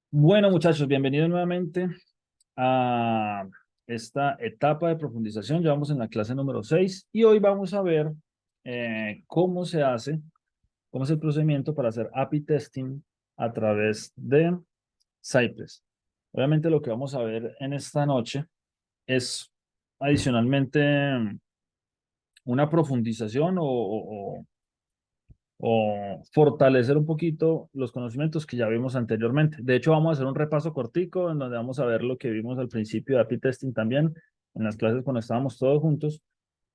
Bueno, muchachos, bienvenidos nuevamente a esta etapa de profundización. Ya vamos en la clase número 6 y hoy vamos a ver cómo se hace, cómo es el procedimiento para hacer API testing a través de Cypress. Obviamente lo que vamos a ver en esta noche es adicionalmente una profundización o fortalecer un poquito los conocimientos que ya vimos anteriormente. De hecho, vamos a hacer un repaso cortico en donde vamos a ver lo que vimos al principio de API Testing también, en las clases cuando estábamos todos juntos.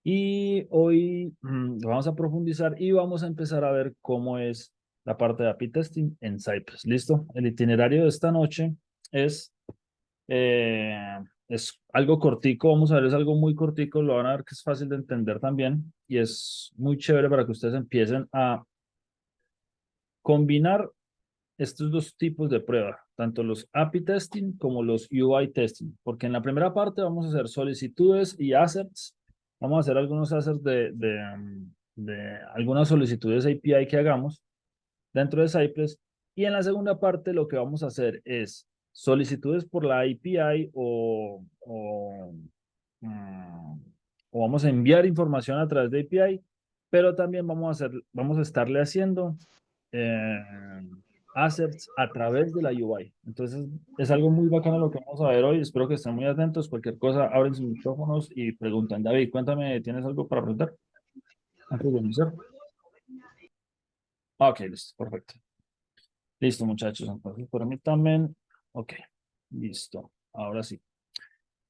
Y hoy vamos a profundizar y vamos a empezar a ver cómo es la parte de API Testing en Cypress. ¿Listo? El itinerario de esta noche es, es algo cortico, vamos a ver, es algo muy cortico, lo van a ver que es fácil de entender también y es muy chévere para que ustedes empiecen a combinar estos dos tipos de prueba, tanto los API testing como los UI testing, porque en la primera parte vamos a hacer solicitudes y assets, vamos a hacer algunos assets de algunas solicitudes API que hagamos dentro de Cypress, y en la segunda parte lo que vamos a hacer es solicitudes por la API mm, o vamos a enviar información a través de API, pero también vamos a estarle haciendo eh, assets a través de la UI. Entonces, es algo muy bacano lo que vamos a ver hoy. Espero que estén muy atentos. Cualquier cosa, abren sus micrófonos y preguntan. David, cuéntame, ¿tienes algo para preguntar antes de iniciar? Ok, listo, perfecto. Listo, muchachos. Entonces, por mí también. Ok, listo. Ahora sí.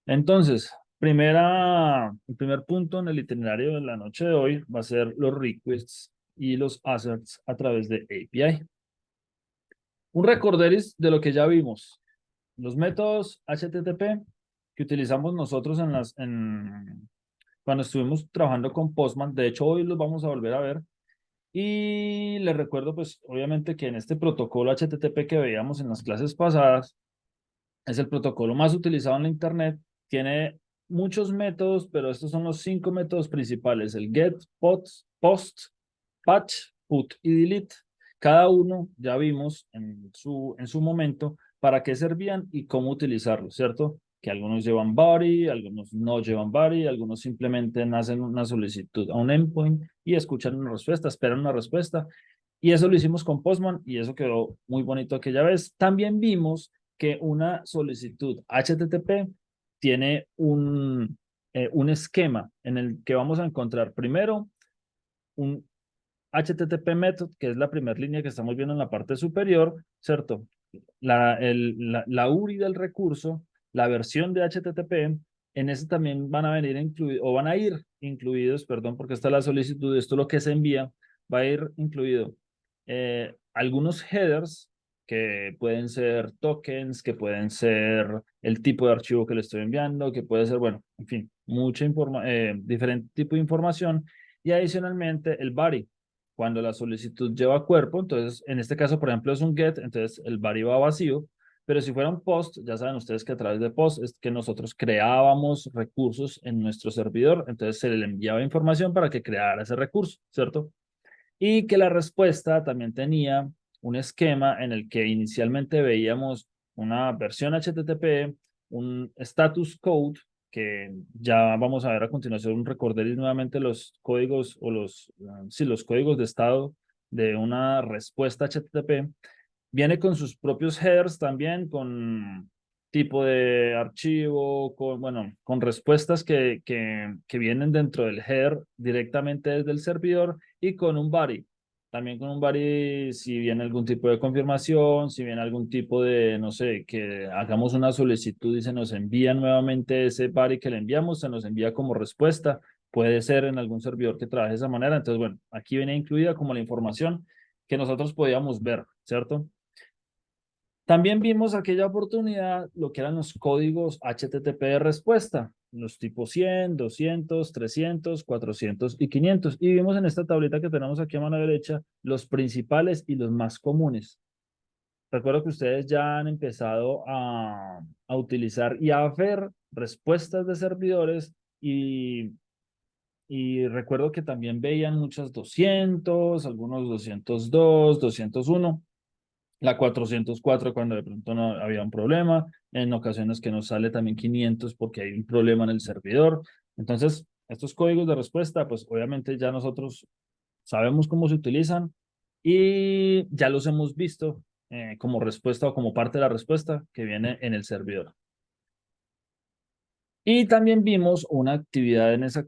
Entonces, el primer punto en el itinerario de la noche de hoy va a ser los requests y los assets a través de API. Un recorderis de lo que ya vimos. Los métodos HTTP que utilizamos nosotros cuando estuvimos trabajando con Postman. De hecho, hoy los vamos a volver a ver. Y les recuerdo, pues, obviamente que en este protocolo HTTP que veíamos en las clases pasadas, es el protocolo más utilizado en la Internet. Tiene muchos métodos, pero estos son los 5 métodos principales: el get, post, patch, put y delete. Cada uno ya vimos en su momento para qué servían y cómo utilizarlos, ¿cierto? Que algunos llevan body, algunos no llevan body, algunos simplemente hacen una solicitud a un endpoint y escuchan una respuesta, esperan una respuesta. Y eso lo hicimos con Postman y eso quedó muy bonito aquella vez. También vimos que una solicitud HTTP tiene un esquema en el que vamos a encontrar primero un HTTP method, que es la primera línea que estamos viendo en la parte superior, ¿cierto? La URI del recurso, la versión de HTTP, en ese también van a venir incluidos, o van a ir incluidos, perdón, porque esta es la solicitud, esto es lo que se envía, va a ir incluido algunos headers que pueden ser tokens, que pueden ser el tipo de archivo que le estoy enviando, que puede ser, bueno, en fin, diferente tipo de información y adicionalmente el body. Cuando la solicitud lleva cuerpo, entonces en este caso, por ejemplo, es un get, entonces el body va vacío, pero si fuera un post, ya saben ustedes que a través de post es que nosotros creábamos recursos en nuestro servidor, entonces se le enviaba información para que creara ese recurso, ¿cierto? Y que la respuesta también tenía un esquema en el que inicialmente veíamos una versión HTTP, un status code, que ya vamos a ver a continuación, un recorderis nuevamente los códigos o sí, los códigos de estado de una respuesta HTTP. Viene con sus propios headers también, con tipo de archivo, bueno, con respuestas que vienen dentro del header directamente desde el servidor y con un body. También con un body, si viene algún tipo de confirmación, si viene algún tipo de, no sé, que hagamos una solicitud y se nos envía nuevamente ese body que le enviamos, se nos envía como respuesta. Puede ser en algún servidor que trabaje de esa manera. Entonces, bueno, aquí viene incluida como la información que nosotros podíamos ver, ¿cierto? También vimos aquella oportunidad lo que eran los códigos HTTP de respuesta, los tipos 100, 200, 300, 400 y 500. Y vimos en esta tablita que tenemos aquí a mano derecha los principales y los más comunes. Recuerdo que ustedes ya han empezado a utilizar y a ver respuestas de servidores y recuerdo que también veían muchas 200, algunos 202, 201. la 404 cuando de pronto no había un problema, en ocasiones que nos sale también 500 porque hay un problema en el servidor. Entonces, estos códigos de respuesta, pues obviamente ya nosotros sabemos cómo se utilizan y ya los hemos visto como respuesta o como parte de la respuesta que viene en el servidor. Y también vimos una actividad en esa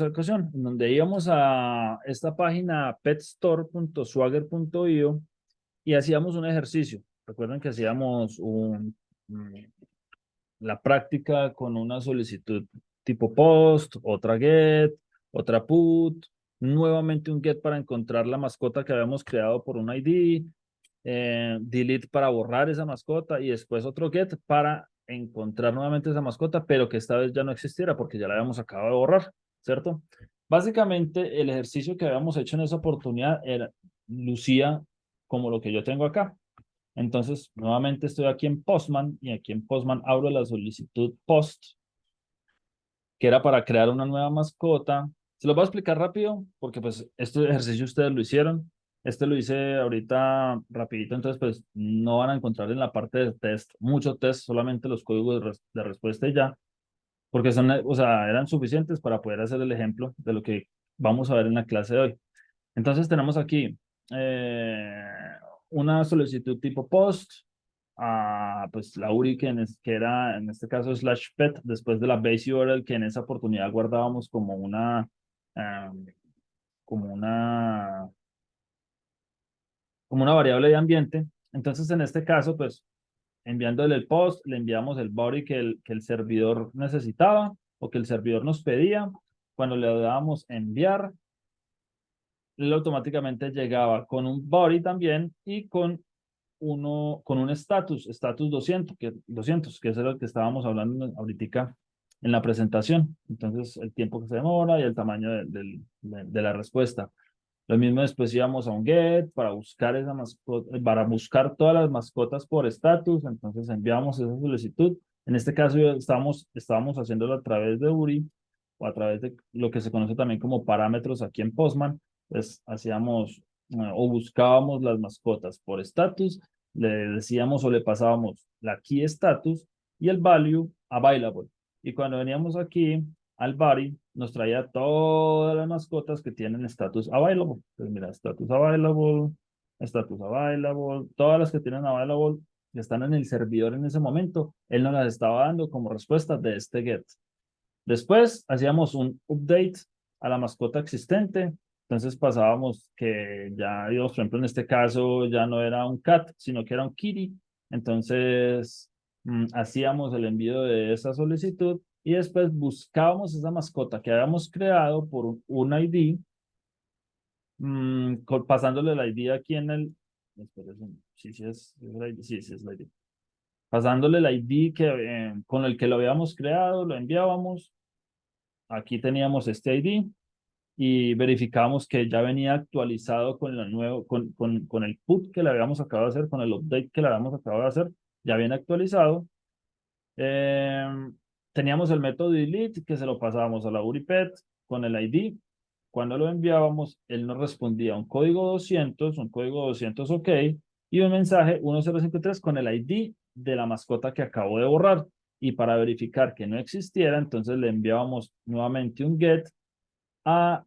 ocasión, en donde íbamos a esta página petstore.swagger.io y hacíamos un ejercicio. Recuerden que hacíamos la práctica con una solicitud tipo post, otra get, otra put, nuevamente un get para encontrar la mascota que habíamos creado por un ID, delete para borrar esa mascota y después otro get para encontrar nuevamente esa mascota, pero que esta vez ya no existiera porque ya la habíamos acabado de borrar, ¿cierto? Básicamente el ejercicio que habíamos hecho en esa oportunidad lucía como lo que yo tengo acá. Entonces, nuevamente estoy aquí en Postman y aquí en Postman abro la solicitud post, que era para crear una nueva mascota. Se lo voy a explicar rápido porque pues este ejercicio ustedes lo hicieron. Este lo hice ahorita rapidito, entonces pues no van a encontrar en la parte de test mucho test, solamente los códigos de respuesta y ya, porque son, o sea, eran suficientes para poder hacer el ejemplo de lo que vamos a ver en la clase de hoy. Entonces tenemos aquí eh, una solicitud tipo post, pues la URI que era en este caso slash pet, después de la base URL que en esa oportunidad guardábamos eh, como una, como una variable de ambiente. Entonces en este caso, pues enviándole el post, le enviamos el body que el servidor necesitaba o que el servidor nos pedía. Cuando le dábamos enviar, él automáticamente llegaba con un body también y con un status 200, que es el que estábamos hablando ahorita en la presentación. Entonces, el tiempo que se demora y el tamaño de la respuesta. Lo mismo después íbamos a un get para buscar esa mascota, para buscar todas las mascotas por estatus. Entonces enviamos esa solicitud. En este caso estábamos haciéndolo a través de URI o a través de lo que se conoce también como parámetros aquí en Postman. Pues hacíamos o buscábamos las mascotas por estatus, le decíamos o le pasábamos la key status y el value available. Y cuando veníamos aquí al body, nos traía todas las mascotas que tienen status available. Entonces, mira, status available, todas las que tienen available, que están en el servidor en ese momento, él nos las estaba dando como respuesta de este get. Después hacíamos un update a la mascota existente. Entonces pasábamos que ya, Dios, por ejemplo, en este caso ya no era un cat, sino que era un kitty. Entonces hacíamos el envío de esa solicitud y después buscábamos esa mascota que habíamos creado por un ID, pasándole el ID aquí en el... Espérese, sí, sí es el ID, sí, sí es el ID. Pasándole el ID con el que lo habíamos creado, lo enviábamos. Aquí teníamos este ID y verificamos que ya venía actualizado con, con el put que le habíamos acabado de hacer, con el update que le habíamos acabado de hacer, ya viene actualizado. Eh, Teníamos el método delete que se lo pasábamos a la URIPET con el ID. Cuando lo enviábamos, él nos respondía un código 200 OK, y un mensaje 1053 con el ID de la mascota que acabo de borrar. Y para verificar que no existiera, entonces le enviábamos nuevamente un get a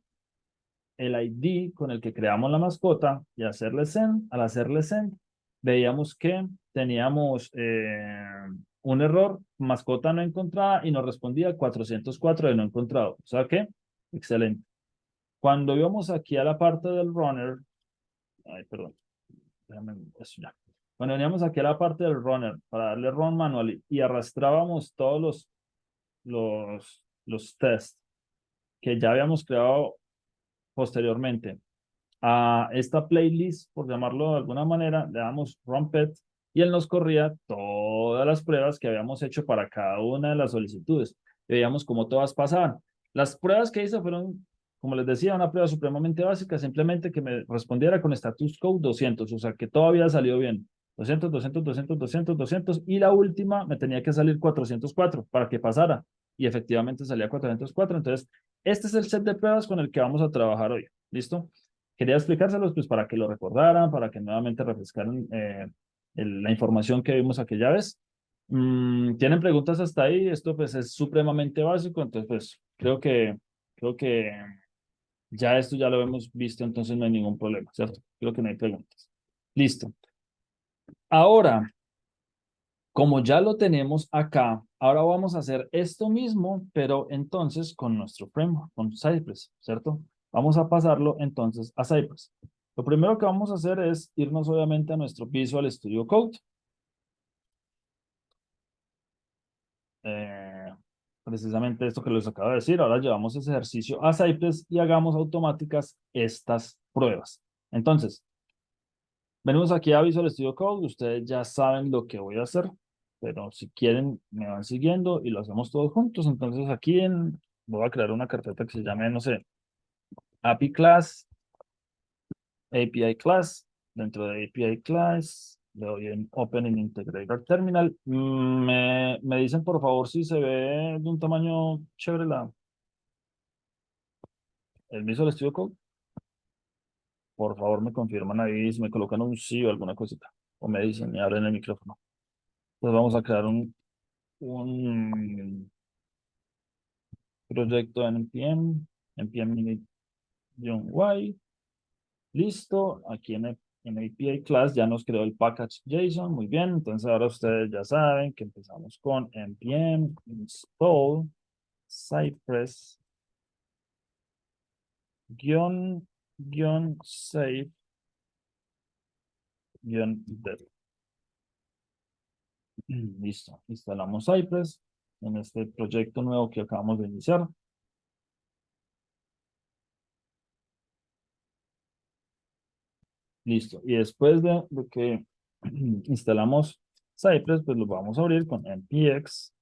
el ID con el que creamos la mascota y hacerle send. Al hacerle send, veíamos que teníamos un error, mascota no encontrada, y nos respondía 404 de no encontrado. O sea que, excelente. Cuando íbamos aquí a la parte del runner, ay, perdón, eso ya. Cuando veníamos aquí a la parte del runner para darle run manual y arrastrábamos todos los tests que ya habíamos creado posteriormente a esta playlist, por llamarlo de alguna manera, le damos Rumpet y él nos corría todas las pruebas que habíamos hecho para cada una de las solicitudes. Y veíamos cómo todas pasaban. Las pruebas que hice fueron, como les decía, una prueba supremamente básica, simplemente que me respondiera con status code 200, o sea, que todo había salido bien. 200 y la última me tenía que salir 404 para que pasara. Y efectivamente salía 404. Entonces, este es el set de pruebas con el que vamos a trabajar hoy. ¿Listo? Quería explicárselos pues para que lo recordaran, para que nuevamente refrescaran la información que vimos aquella vez. ¿Tienen preguntas hasta ahí? Esto pues es supremamente básico, entonces pues creo que ya esto ya lo hemos visto, entonces no hay ningún problema, ¿cierto? Creo que no hay preguntas. Listo. Ahora, como ya lo tenemos acá, ahora vamos a hacer esto mismo, pero entonces con nuestro framework, con Cypress, ¿cierto? Vamos a pasarlo entonces a Cypress. Lo primero que vamos a hacer es irnos obviamente a nuestro Visual Studio Code. Eh, Precisamente esto que les acabo de decir, ahora llevamos ese ejercicio a Cypress y hagamos automáticas estas pruebas. Entonces, venimos aquí a Visual Studio Code, ustedes ya saben lo que voy a hacer, pero si quieren me van siguiendo y lo hacemos todos juntos. Entonces voy a crear una carpeta que se llame, no sé, API Class, API Class. Dentro de API Class le doy en Open in Integrator Terminal. Me dicen por favor si se ve de un tamaño chévere el Visual Studio Code. Por favor me confirman ahí si me colocan un sí o alguna cosita. O me dicen y abren el micrófono. Pues vamos a crear un proyecto en npm init-y. Listo. Aquí en API Class ya nos creó el package JSON. Muy bien. Entonces ahora ustedes ya saben que empezamos con npm install cypress save dev. Listo. Instalamos Cypress en este proyecto nuevo que acabamos de iniciar. Listo. Y después de que instalamos Cypress, pues lo vamos a abrir con npx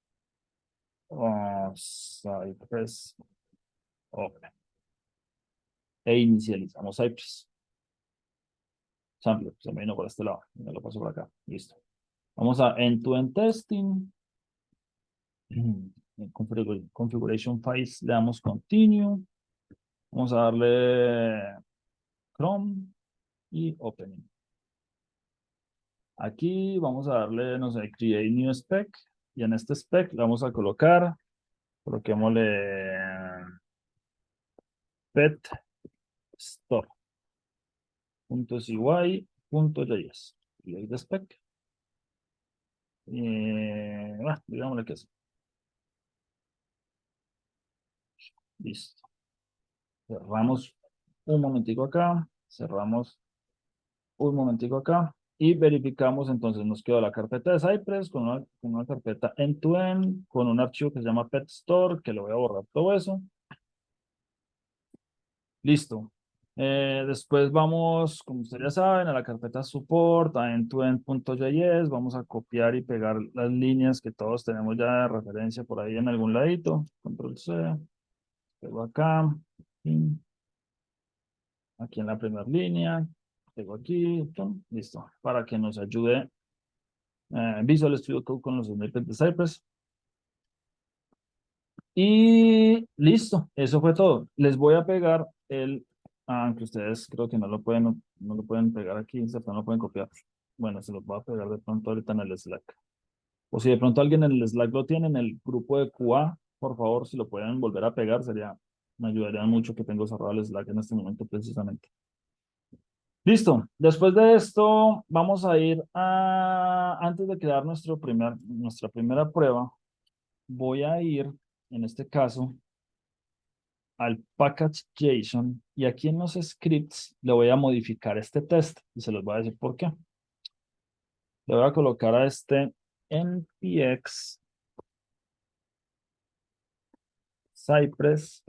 Cypress open. E inicializamos Cypress. Sample, se me vino por este lado. Me lo paso por acá. Listo. Vamos a end-to-end testing. En configuration files le damos continue. Vamos a darle Chrome y opening. Aquí vamos a darle, no sé, create new spec. Y en este spec le vamos a coloquémosle pet store.cy.js. Create the spec. Digámosle que es. Listo. Cerramos un momentico acá. Cerramos un momentico acá. Y verificamos, entonces nos quedó la carpeta de Cypress con una carpeta end-to-end, con un archivo que se llama pet store, que le voy a borrar todo eso. Listo. Después vamos, como ustedes ya saben, a la carpeta support, a endtoend.js. Vamos a copiar y pegar las líneas que todos tenemos ya de referencia por ahí en algún ladito. Control C. Pego acá. Aquí en la primera línea. Pego aquí. Pum, listo. Para que nos ayude Visual Studio Code con los snippets de Cypress. Y listo, eso fue todo. Les voy a pegar aunque ustedes creo que no lo pueden pegar aquí, ¿cierto? No lo pueden copiar. Bueno, se los voy a pegar de pronto ahorita en el Slack. O si de pronto alguien en el Slack lo tiene, en el grupo de QA, por favor, si lo pueden volver a pegar, me ayudaría mucho que tengo cerrado el Slack en este momento precisamente. Listo. Después de esto, vamos a ir antes de crear nuestra primera prueba, voy a ir, en este caso, al package JSON y aquí en los scripts le voy a modificar este test y se los voy a decir por qué. Le voy a colocar a este npx cypress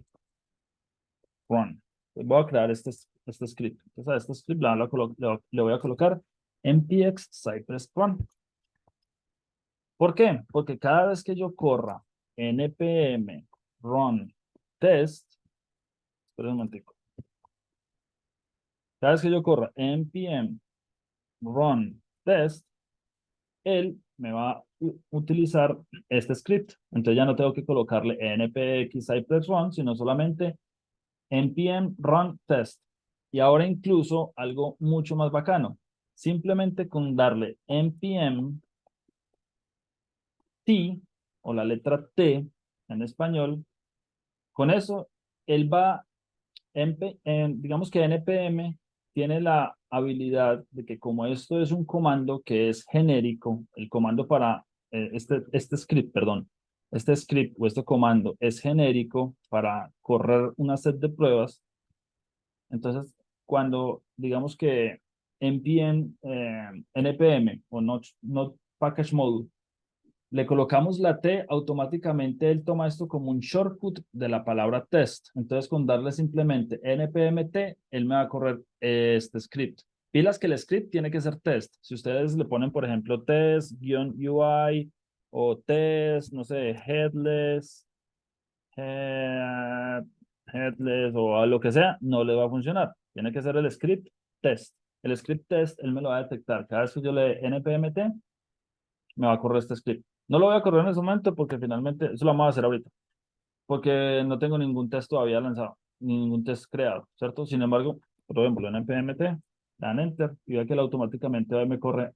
run. Voy a crear este script. Entonces a este script le voy a colocar npx cypress run. ¿Por qué? Porque cada vez que yo corra npm run test, espera un momentico. Cada vez que yo corra npm run test, él me va a utilizar este script. Entonces ya no tengo que colocarle npx cypress run, sino solamente npm run test. Y ahora incluso algo mucho más bacano. simplemente con darle npm T o la letra T en español, con eso él va, digamos que npm tiene la habilidad de que como esto es un comando que es genérico, el comando para este script, perdón, este script o este comando es genérico para correr una set de pruebas. Entonces, cuando digamos que npm o not package module le colocamos la T, automáticamente él toma esto como un shortcut de la palabra test. Entonces, con darle simplemente npmt, él me va a correr este script. Pilas que el script tiene que ser test. Si ustedes le ponen, por ejemplo, test-ui o test, no sé, head- headless o a lo que sea, no le va a funcionar. Tiene que ser el script test. El script test, él me lo va a detectar. Cada vez que yo le dé npmt, me va a correr este script. No lo voy a correr en ese momento porque finalmente, eso lo vamos a hacer ahorita, porque no tengo ningún test todavía lanzado, ni ningún test creado, ¿cierto? Sin embargo, por ejemplo, en npmt, dan enter y vea que él automáticamente me corre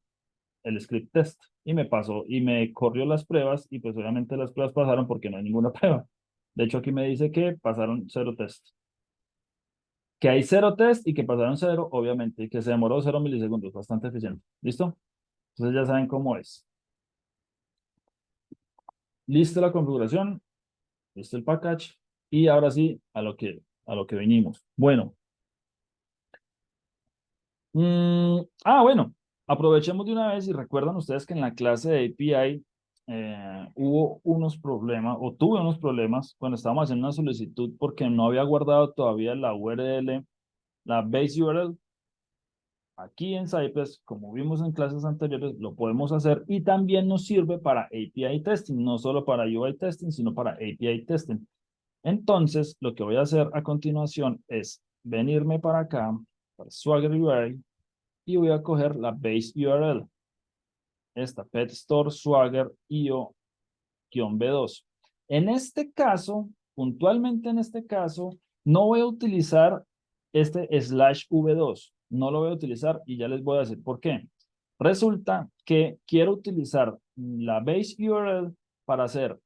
el script test y me pasó y me corrió las pruebas y pues obviamente las pruebas pasaron porque no hay ninguna prueba. De hecho, aquí me dice que pasaron 0 test. Que hay 0 test y que pasaron 0, obviamente, y que se demoró 0 milisegundos, bastante eficiente. ¿Listo? Entonces ya saben cómo es. Listo la configuración. Este es el package. Y ahora sí, a lo que venimos. Bueno. Bueno. Aprovechemos de una vez y recuerdan ustedes que en la clase de API hubo unos problemas, o tuve unos problemas cuando estábamos haciendo una solicitud porque no había guardado todavía la URL, la base URL. Aquí en Cypress, como vimos en clases anteriores, lo podemos hacer y también nos sirve para API testing, no solo para UI testing, sino para API testing. Entonces, lo que voy a hacer a continuación es venirme para acá, para Swagger UI, y voy a coger la base URL, esta Pet Store Swagger IO-B2. En este caso, puntualmente en este caso, no voy a utilizar este /v2, no lo voy a utilizar y ya les voy a decir por qué. Resulta que quiero utilizar la base URL para hacer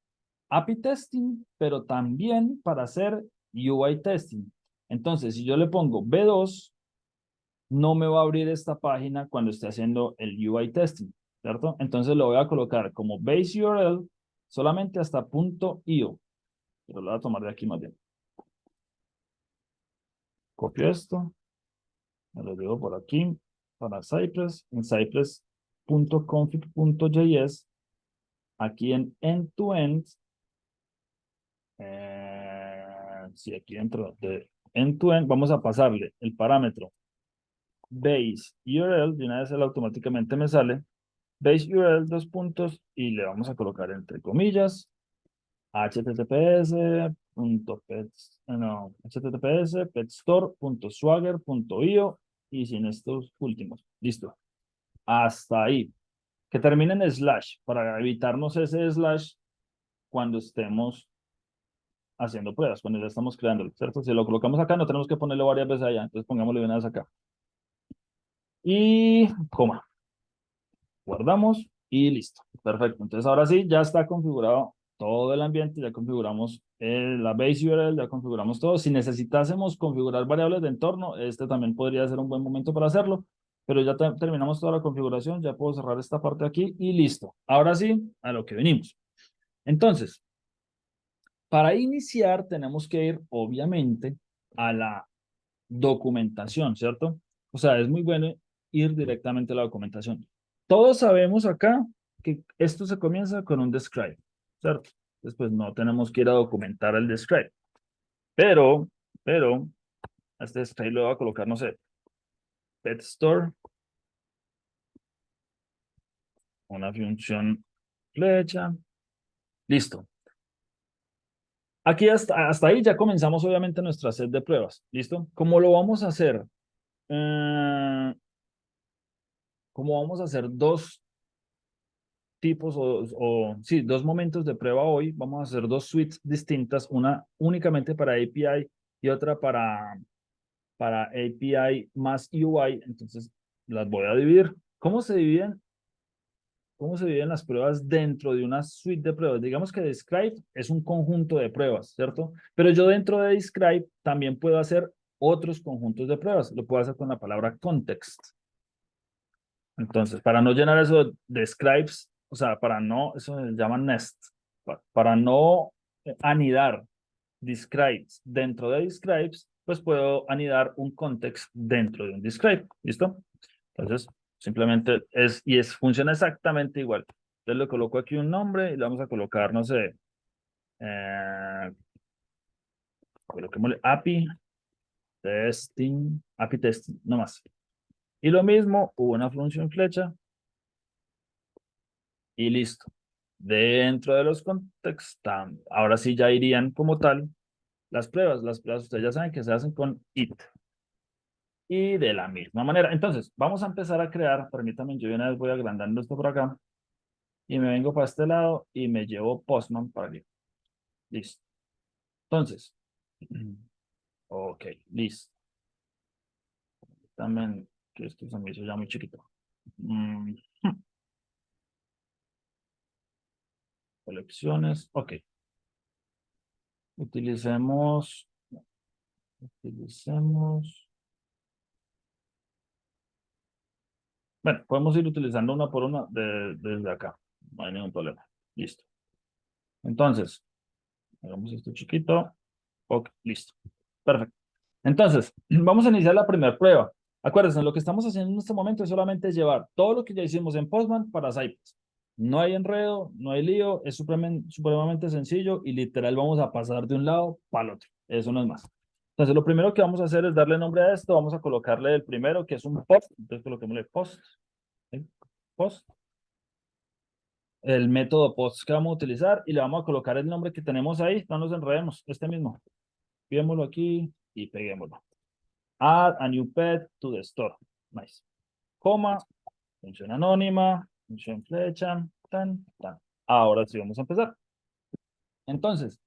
API testing, pero también para hacer UI testing. Entonces, si yo le pongo B2, no me va a abrir esta página cuando esté haciendo el UI testing, ¿cierto? Entonces lo voy a colocar como base URL solamente hasta .io, pero lo voy a tomar de aquí más bien. Copio esto, me lo llevo por aquí para Cypress, en cypress.config.js, aquí en end-to-end, sí, aquí dentro de end-to-end, vamos a pasarle el parámetro base URL, de una vez él automáticamente me sale, base URL dos puntos, y le vamos a colocar entre comillas, https petstore.swagger.io y sin estos últimos. Listo. Hasta ahí. Que termine en slash, para evitarnos ese slash cuando estemos haciendo pruebas, cuando ya estamos creando, ¿cierto? Si lo colocamos acá, no tenemos que ponerlo varias veces allá, entonces pongámoslo de una vez acá. Y coma, guardamos y listo. Perfecto. Entonces ahora sí, ya está configurado todo el ambiente, ya configuramos la base URL, ya configuramos todo. Si necesitásemos configurar variables de entorno, este también podría ser un buen momento para hacerlo, pero ya terminamos toda la configuración, ya puedo cerrar esta parte aquí y listo. Ahora sí, a lo que venimos. Entonces, para iniciar tenemos que ir, obviamente, a la documentación, ¿cierto? O sea, es muy bueno ir directamente a la documentación. Todos sabemos acá que esto se comienza con un describe, ¿cierto? Después no tenemos que ir a documentar el describe. Pero, a este describe le voy a colocar, no sé, pet store, una función flecha, listo. Aquí hasta ahí ya comenzamos obviamente nuestra set de pruebas, ¿listo? ¿Cómo lo vamos a hacer? Eh, ¿Cómo vamos a hacer dos tipos sí, dos momentos de prueba hoy? Vamos a hacer dos suites distintas, una únicamente para API y otra para API más UI. Entonces, las voy a dividir. ¿Cómo se dividen? ¿Cómo se dividen las pruebas dentro de una suite de pruebas? Digamos que Describe es un conjunto de pruebas, ¿cierto? Pero yo dentro de Describe también puedo hacer otros conjuntos de pruebas. Lo puedo hacer con la palabra context. Entonces, para no llenar eso de Describes, o sea, para no, eso se llama nest, para no anidar describes dentro de describes, pues puedo anidar un context dentro de un describe. ¿Listo? Entonces, simplemente funciona exactamente igual. Entonces le coloco aquí un nombre y le vamos a colocar, no sé, coloquémosle API testing, no más. Y lo mismo, hubo una función flecha y listo. Dentro de los contextos, ahora sí ya irían como tal las pruebas. Las pruebas ustedes ya saben que se hacen con it. Y de la misma manera. Entonces, vamos a empezar a crear. Permítanme, yo de una vez voy agrandando esto por acá. Y me vengo para este lado y me llevo Postman para aquí. Listo. Entonces, ok, listo. También, que esto se me hizo ya muy chiquito. Mm, Colecciones, ok. Utilicemos. Bueno, podemos ir utilizando una por una desde acá. No hay ningún problema. Listo. Entonces, hagamos esto chiquito. Ok, listo. Perfecto. Entonces, vamos a iniciar la primera prueba. Acuérdense, lo que estamos haciendo en este momento es solamente llevar todo lo que ya hicimos en Postman para Cypress. No hay enredo, no hay lío, es supremamente sencillo y literal vamos a pasar de un lado para el otro. Eso no es más. Entonces, lo primero que vamos a hacer es darle nombre a esto. Vamos a colocarle el primero, que es un post. Entonces, coloquémosle post. ¿Sí? Post. El método post que vamos a utilizar y le vamos a colocar el nombre que tenemos ahí. No nos enredemos, este mismo. Piémoslo aquí y peguémoslo. Add a new pet to the store. Nice. Coma, función anónima, función flecha, tan, tan. Ahora sí vamos a empezar. Entonces,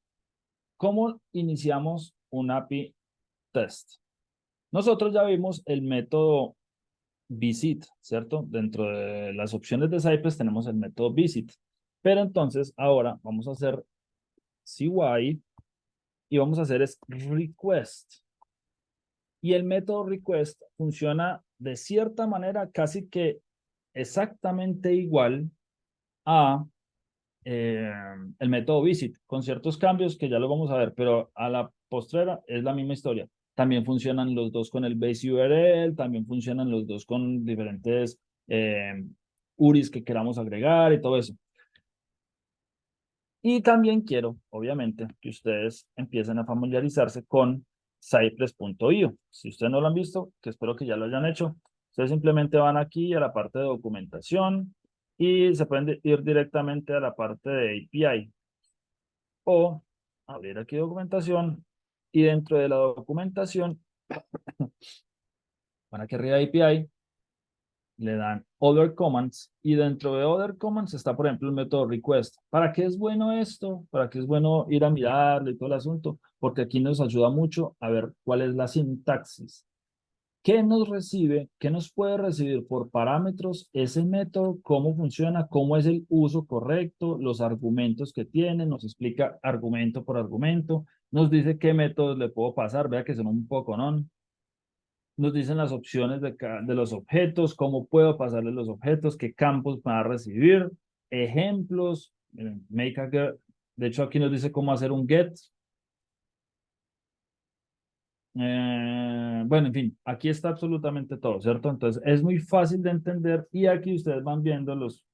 ¿cómo iniciamos un API test? Nosotros ya vimos el método visit, ¿cierto? Dentro de las opciones de Cypress tenemos el método visit. Pero entonces, ahora vamos a hacer CY y vamos a hacer es request. Y el método request funciona de cierta manera casi que exactamente igual a el método visit, con ciertos cambios que ya lo vamos a ver, pero a la postrera es la misma historia. También funcionan los dos con el base URL, también funcionan los dos con diferentes URIs que queramos agregar y todo eso. Y también quiero, obviamente, que ustedes empiecen a familiarizarse con Cypress.io. Si ustedes no lo han visto, que espero que ya lo hayan hecho, ustedes simplemente van aquí a la parte de documentación y se pueden ir directamente a la parte de API o abrir aquí documentación y dentro de la documentación van aquí arriba de API, le dan Other Commands y dentro de Other Commands está, por ejemplo, el método request. ¿Para qué es bueno esto? ¿Para qué es bueno ir a mirarle y todo el asunto? Porque aquí nos ayuda mucho a ver cuál es la sintaxis. ¿Qué nos recibe? ¿Qué nos puede recibir por parámetros ese método? ¿Cómo funciona? ¿Cómo es el uso correcto? Los argumentos que tiene, nos explica argumento por argumento, nos dice qué métodos le puedo pasar, vea que son un poco, ¿no? Nos dicen las opciones de los objetos, cómo puedo pasarle los objetos, qué campos van a recibir, ejemplos, make a get. De hecho, aquí nos dice cómo hacer un get. Bueno, en fin, aquí está absolutamente todo, ¿cierto? Entonces, es muy fácil de entender y aquí ustedes van viendo los,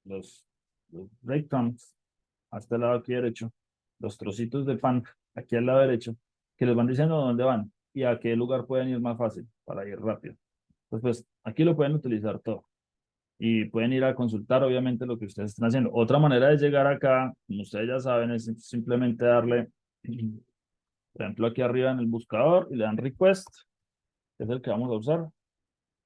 los breadcrumbs, hasta el lado aquí derecho, los trocitos de pan, aquí al lado derecho, que les van diciendo dónde van y a qué lugar pueden ir más fácil para ir rápido. Entonces, pues, aquí lo pueden utilizar todo y pueden ir a consultar, obviamente, lo que ustedes están haciendo. Otra manera de llegar acá, como ustedes ya saben, es simplemente darle, por ejemplo, aquí arriba en el buscador y le dan request, que es el que vamos a usar,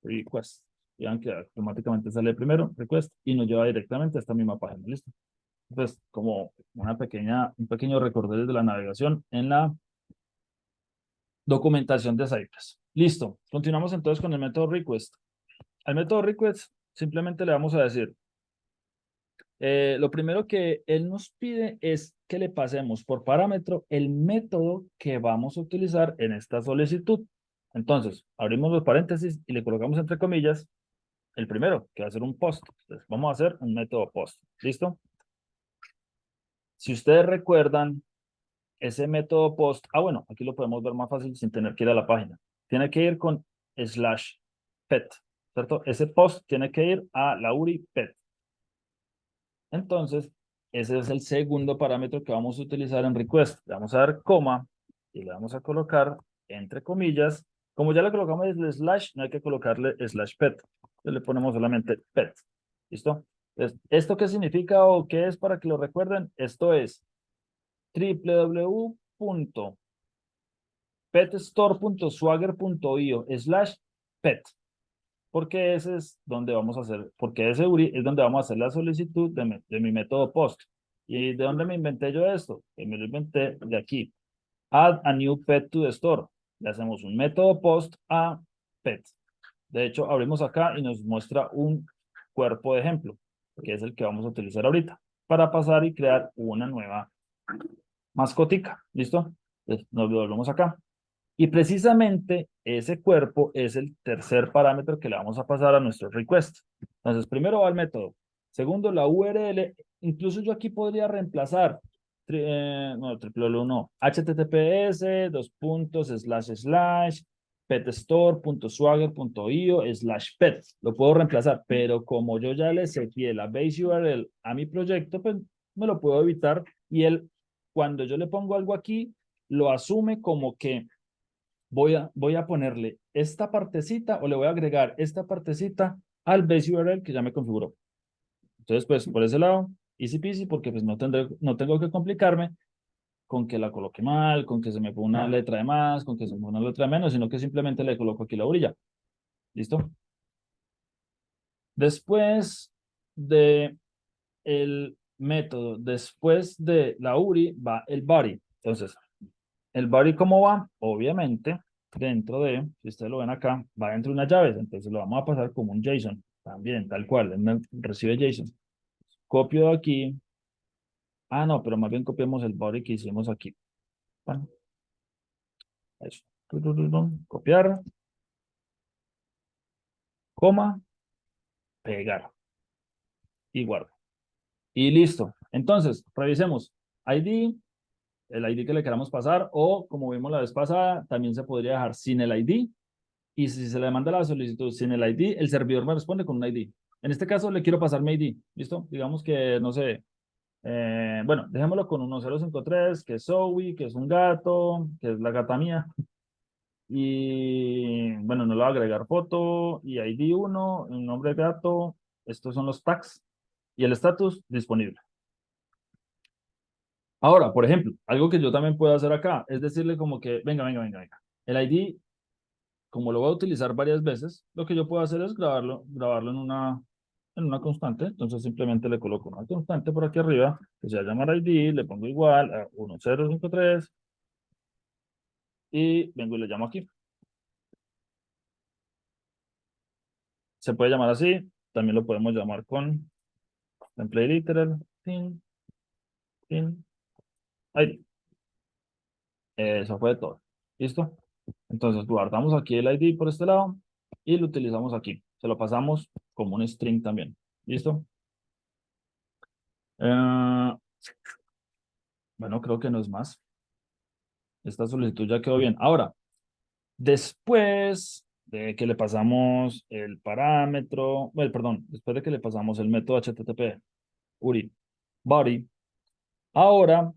request. Vean que automáticamente sale primero, request, y nos lleva directamente a esta misma página, ¿listo? Entonces, como un pequeño recorrido de la navegación en la documentación de Cypress. Listo. Continuamos entonces con el método request. Al método request simplemente le vamos a decir, lo primero que él nos pide es que le pasemos por parámetro el método que vamos a utilizar en esta solicitud. Entonces, abrimos los paréntesis y le colocamos entre comillas el primero, que va a ser un post. Entonces, vamos a hacer un método post. ¿Listo? Si ustedes recuerdan, ese método post, bueno, aquí lo podemos ver más fácil sin tener que ir a la página. Tiene que ir con slash pet, ¿cierto? Ese post tiene que ir a la URI pet. Entonces, ese es el segundo parámetro que vamos a utilizar en request. Le vamos a dar coma y le vamos a colocar entre comillas. Como ya le colocamos el slash, no hay que colocarle slash pet. Entonces le ponemos solamente pet. ¿Listo? Entonces, ¿esto qué significa o qué es para que lo recuerden? Esto es www.petstore.swagger.io/pet. Porque ese es donde vamos a hacer, porque ese URI es donde vamos a hacer la solicitud de mi método post. ¿Y de dónde me inventé yo esto? Que me lo inventé de aquí. Add a new pet to the store. Le hacemos un método post a pet. De hecho, abrimos acá y nos muestra un cuerpo de ejemplo, que es el que vamos a utilizar ahorita, para pasar y crear una nueva mascotica. ¿Listo? Entonces, nos volvemos acá. Y precisamente ese cuerpo es el tercer parámetro que le vamos a pasar a nuestro request. Entonces, primero va el método. Segundo, la URL. Incluso yo aquí podría reemplazar, no, www no, https, dos puntos, slash, petstore.swagger.io/pet. Lo puedo reemplazar, pero como yo ya le seteé la base URL a mi proyecto, pues me lo puedo evitar. Y él, cuando yo le pongo algo aquí, lo asume como que voy a ponerle esta partecita o le voy a agregar esta partecita al base URL que ya me configuró. Entonces, pues, por ese lado, easy peasy, porque pues no tengo que complicarme con que la coloque mal, con que se me ponga una letra de más, con que se me ponga una letra de menos, sino que simplemente le coloco aquí la orilla. ¿Listo? Después de el método, después de la URI, va el body. Entonces, el body, ¿cómo va? Obviamente, dentro de, si ustedes lo ven acá, va dentro de unas llaves. Entonces lo vamos a pasar como un JSON. También, tal cual. Recibe JSON. Copio de aquí. No, pero más bien copiamos el body que hicimos aquí. Bueno, eso. Copiar, coma, pegar. Y guardo. Y listo. Entonces, revisemos. ID, el ID que le queramos pasar, o como vimos la vez pasada, también se podría dejar sin el ID. Y si se le manda la solicitud sin el ID, el servidor me responde con un ID. En este caso le quiero pasar mi ID, ¿listo? Digamos que, no sé, bueno, dejémoslo con 1053, que es Zoe, que es un gato, que es la gata mía. Y bueno, no le voy a agregar foto y ID 1, un nombre de gato. Estos son los tags y el estatus disponible. Ahora, por ejemplo, algo que yo también puedo hacer acá es decirle como que, venga. El ID, como lo voy a utilizar varias veces, lo que yo puedo hacer es grabarlo en una constante. Entonces simplemente le coloco una constante por aquí arriba, que se va a llamar ID, le pongo igual a 1053 y vengo y le llamo aquí. Se puede llamar así, también lo podemos llamar con template literal, ID. Eso fue todo. ¿Listo? Entonces guardamos aquí el ID por este lado y lo utilizamos aquí. Se lo pasamos como un string también. ¿Listo? Bueno, creo que no es más. Esta solicitud ya quedó bien. Ahora, después de que le pasamos el parámetro, bueno, perdón, después de que le pasamos el método HTTP, URI, body, ahora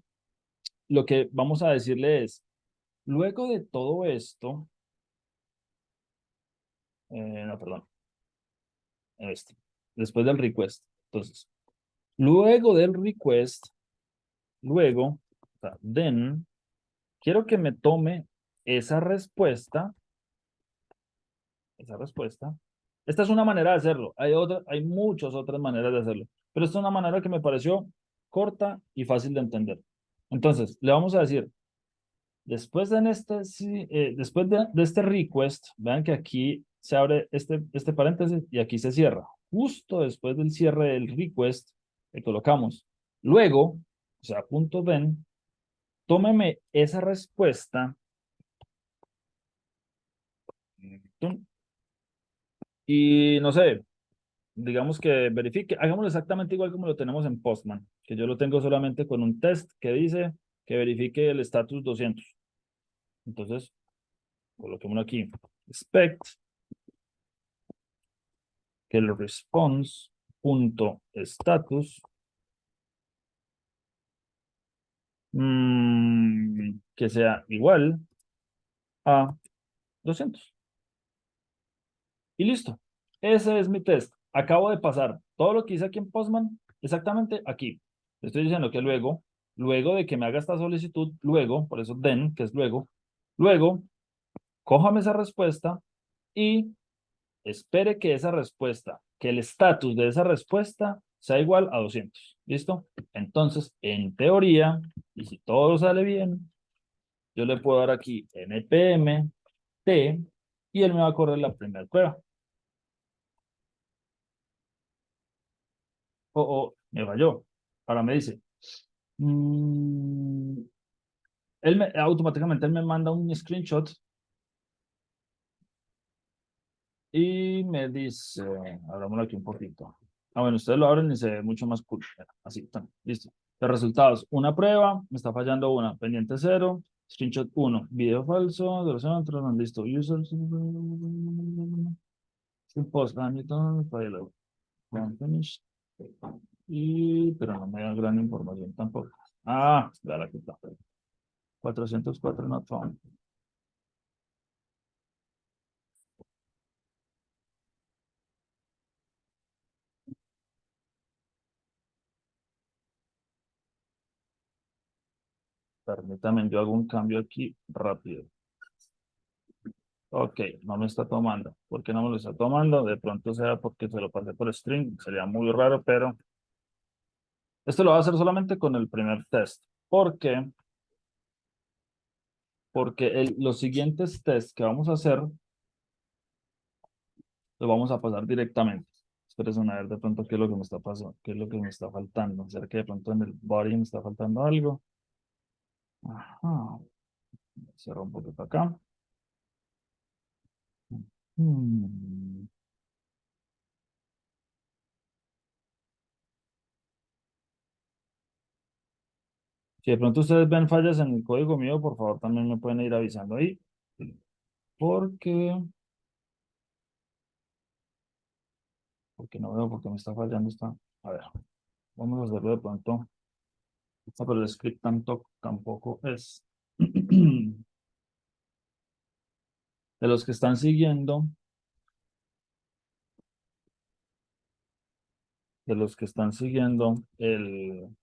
lo que vamos a decirle es, luego de todo esto, no, perdón, después del request. Entonces, luego del request, luego, o sea, then, quiero que me tome esa respuesta. Esta es una manera de hacerlo. Hay muchas otras maneras de hacerlo. Pero esta es una manera que me pareció corta y fácil de entender. Entonces, le vamos a decir, después de este request, vean que aquí se abre este paréntesis y aquí se cierra. Justo después del cierre del request, le colocamos. Luego, o sea, punto then, tómeme esa respuesta y no sé, digamos que verifique, hagámoslo exactamente igual como lo tenemos en Postman, que yo lo tengo solamente con un test que dice que verifique el status 200. Entonces, coloquémoslo aquí. Expect que el response.status que sea igual a 200. Y listo. Ese es mi test. Acabo de pasar todo lo que hice aquí en Postman, exactamente aquí. Le estoy diciendo que luego de que me haga esta solicitud, luego, por eso then, que es luego, cójame esa respuesta y espere que esa respuesta, que el estatus de esa respuesta sea igual a 200. ¿Listo? Entonces, en teoría, y si todo sale bien, yo le puedo dar aquí npm t y él me va a correr la primera prueba. Me falló. Ahora me dice, mm, automáticamente él me manda un screenshot y me dice, abrámoslo aquí un poquito. Ah, bueno, ustedes lo abren y se ve mucho más cool. Así, listo. Los resultados, una prueba, me está fallando una, pendiente 0, screenshot 1, video falso, duración, listo, user, post, Hamilton, file, finish, pero no me da gran información tampoco. Ah, claro, aquí está. 404 not found. Permítame, yo hago un cambio aquí rápido. Ok, no me está tomando. ¿Por qué no me lo está tomando? De pronto sea porque se lo pasé por string. Sería muy raro, pero esto lo voy a hacer solamente con el primer test. ¿Por qué? Porque los siguientes tests que vamos a hacer los vamos a pasar directamente. Espérense a ver de pronto qué es lo que me está pasando, qué es lo que me está faltando. ¿Será que de pronto en el body me está faltando algo? Ajá. Cierro un poquito acá. Hmm. Si de pronto ustedes ven fallas en el código mío, por favor también me pueden ir avisando ahí. Porque, porque no veo por qué me está fallando esta. A ver, vamos a hacerlo de pronto. Pero el script tampoco es. De los que están siguiendo, el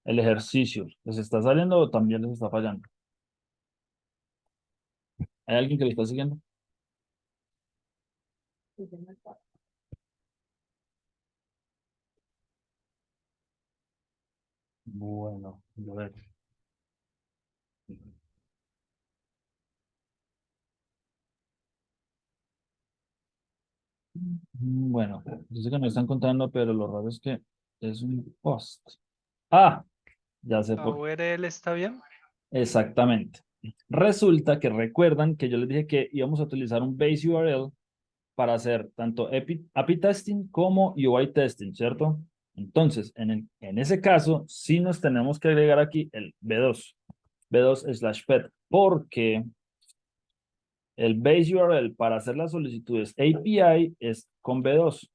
ejercicio, ¿les está saliendo o también les está fallando? ¿Hay alguien que le está siguiendo? Bueno, a ver. Bueno, yo sé que me están contando, pero lo raro es que es un post. Ah, ya sé ¿La por qué. URL está bien? Exactamente. Resulta que recuerdan que yo les dije que íbamos a utilizar un base URL para hacer tanto API testing como UI testing, ¿cierto? Entonces, en ese caso, sí nos tenemos que agregar aquí el B2/pet, porque el base URL para hacer las solicitudes API es con B2,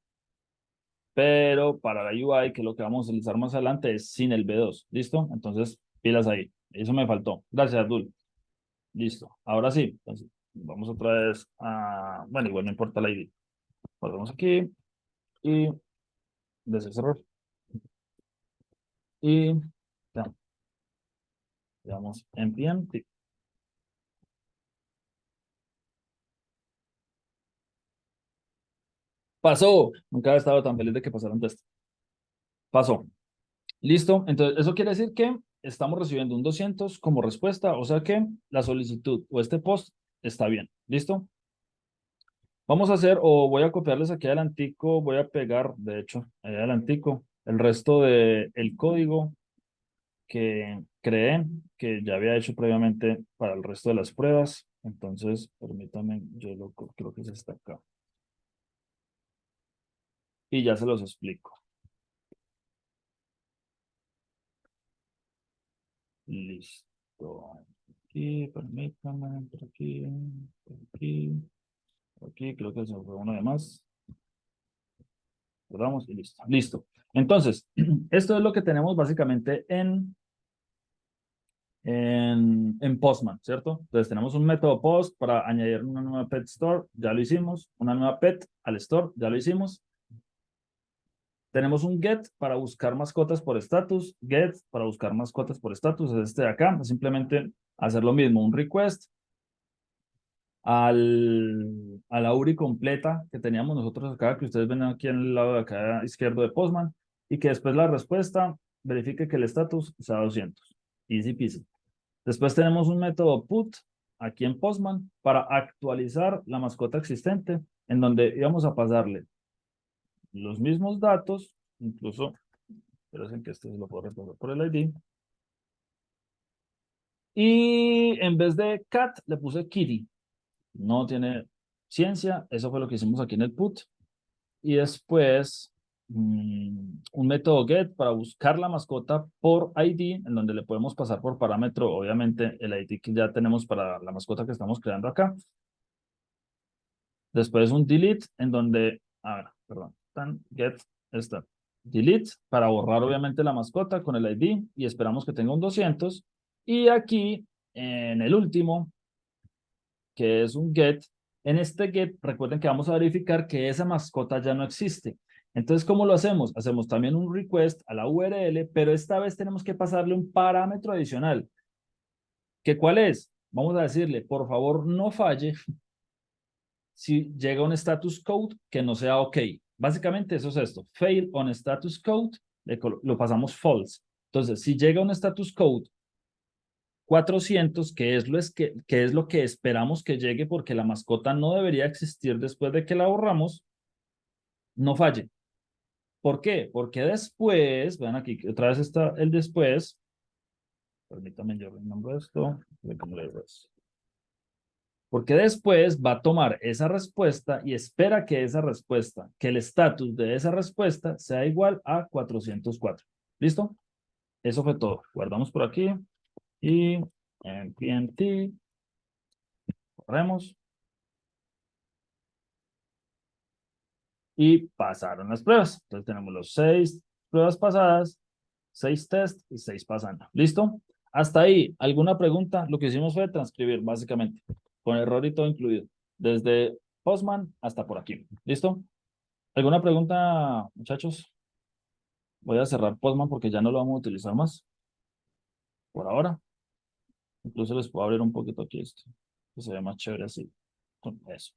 pero para la UI, que es lo que vamos a utilizar más adelante, es sin el B2, ¿listo? Entonces, pilas ahí. Eso me faltó. Gracias, Abdul. Listo. Ahora sí. Entonces, vamos otra vez a... Bueno, igual no importa la ID. Volvemos aquí y error. Y ya, digamos, npm. Pasó. Nunca he estado tan feliz de que pasaron test. Pasó. Listo. Entonces, eso quiere decir que estamos recibiendo un 200 como respuesta. O sea que la solicitud o este post está bien. ¿Listo? Vamos a hacer, o voy a copiarles aquí adelantico, voy a pegar, de hecho, ahí adelantico, el resto del código que creé, que ya había hecho previamente para el resto de las pruebas. Entonces, permítanme, creo que es está acá. Y ya se los explico. Listo. Aquí, permítanme, por aquí, creo que se me fue uno de más. Cerramos y listo. Listo. Entonces, esto es lo que tenemos básicamente en Postman, ¿cierto? Entonces tenemos un método post para añadir una nueva pet store, ya lo hicimos. Una nueva pet al store, ya lo hicimos. Tenemos un get para buscar mascotas por estatus. Get para buscar mascotas por estatus es este de acá. Es simplemente hacer lo mismo, un request a la URI completa que teníamos nosotros acá, que ustedes ven aquí en el lado de acá izquierdo de Postman, y que después la respuesta verifique que el estatus sea 200. Easy peasy. Después tenemos un método put aquí en Postman para actualizar la mascota existente, en donde íbamos a pasarle los mismos datos, incluso, pero en que este se lo puedo reemplazar por el ID. Y en vez de cat, le puse kitty. No tiene ciencia, eso fue lo que hicimos aquí en el put. Y después un método get para buscar la mascota por ID, en donde le podemos pasar por parámetro, obviamente, el ID que ya tenemos para la mascota que estamos creando acá. Después un delete, en donde, a ver, perdón, get esta. Delete para borrar, obviamente, la mascota con el ID y esperamos que tenga un 200. Y aquí, en el último, que es un get. En este get, recuerden que vamos a verificar que esa mascota ya no existe. Entonces, ¿cómo lo hacemos? Hacemos también un request a la URL, pero esta vez tenemos que pasarle un parámetro adicional. ¿Qué cuál es? Vamos a decirle, por favor, no falle si llega un status code que no sea OK. Básicamente eso es esto. Fail on status code, lo pasamos false. Entonces, si llega un status code 400, que es lo que esperamos que llegue porque la mascota no debería existir después de que la borramos, no falle. ¿Por qué? Porque después, vean aquí, otra vez está el después, permítanme yo renombro esto, porque después va a tomar esa respuesta y espera que esa respuesta, que el estatus de esa respuesta sea igual a 404. ¿Listo? Eso fue todo. Guardamos por aquí y en PNT, corremos. Y pasaron las pruebas. Entonces tenemos los 6 pruebas pasadas, 6 test y 6 pasando. ¿Listo? Hasta ahí, ¿alguna pregunta? Lo que hicimos fue transcribir, básicamente, con error y todo incluido, desde Postman hasta por aquí. ¿Listo? ¿Alguna pregunta, muchachos? Voy a cerrar Postman porque ya no lo vamos a utilizar más, por ahora. Incluso les puedo abrir un poquito aquí esto, que se ve más chévere así. Eso.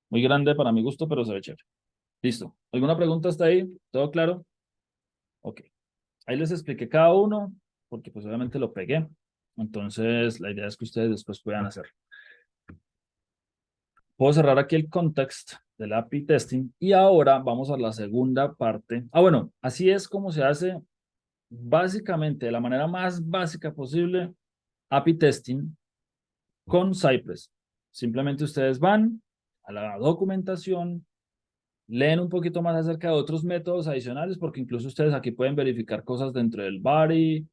Muy grande para mi gusto, pero se ve chévere. Listo. ¿Alguna pregunta hasta ahí? ¿Todo claro? Ok. Ahí les expliqué cada uno, porque pues obviamente lo pegué. Entonces, la idea es que ustedes después puedan hacer. Puedo cerrar aquí el context del API testing y ahora vamos a la segunda parte. Bueno, así es como se hace básicamente de la manera más básica posible API testing con Cypress. Simplemente ustedes van a la documentación, leen un poquito más acerca de otros métodos adicionales, porque incluso ustedes aquí pueden verificar cosas dentro del body.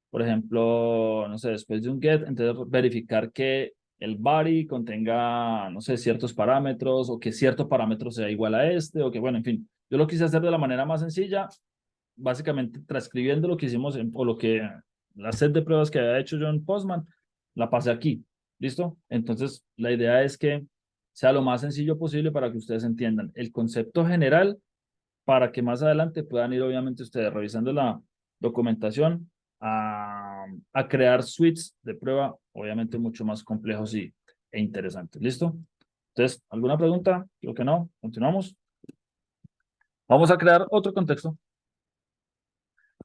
Por ejemplo, no sé, después de un get, entonces verificar que el body contenga, no sé, ciertos parámetros o que cierto parámetro sea igual a este, o que, bueno, en fin. Yo lo quise hacer de la manera más sencilla, básicamente transcribiendo lo que hicimos o lo que la set de pruebas que había hecho yo en Postman, la pasé aquí. ¿Listo? Entonces, la idea es que sea lo más sencillo posible para que ustedes entiendan el concepto general, para que más adelante puedan ir, obviamente, ustedes revisando la documentación a crear suites de prueba, obviamente mucho más complejos e interesantes. ¿Listo? Entonces, ¿alguna pregunta? Creo que no. Continuamos. Vamos a crear otro contexto.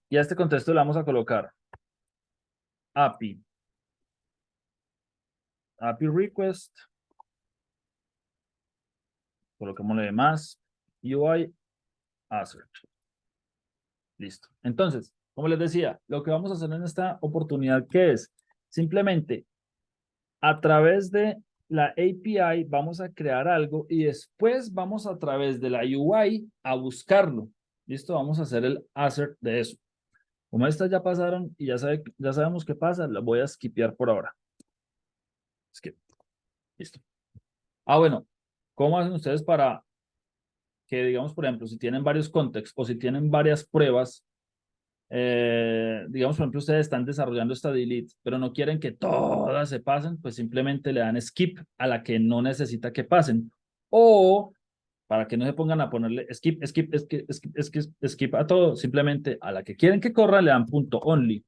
Y a este contexto le vamos a colocar API. API request. Coloquémosle más UI assert. Listo. Entonces, como les decía, lo que vamos a hacer en esta oportunidad, ¿qué es? Simplemente a través de la API vamos a crear algo y después vamos a través de la UI a buscarlo. ¿Listo? Vamos a hacer el assert de eso. Como estas ya pasaron y ya sabemos qué pasa, las voy a skipear por ahora. Skip. Listo. Ah, bueno. ¿Cómo hacen ustedes para que, digamos, por ejemplo, si tienen varios contextos o si tienen varias pruebas, digamos, por ejemplo, ustedes están desarrollando esta delete, pero no quieren que todas se pasen, pues simplemente le dan skip a la que no necesita que pasen. O para que no se pongan a ponerle skip a todo, simplemente a la que quieren que corra le dan punto only.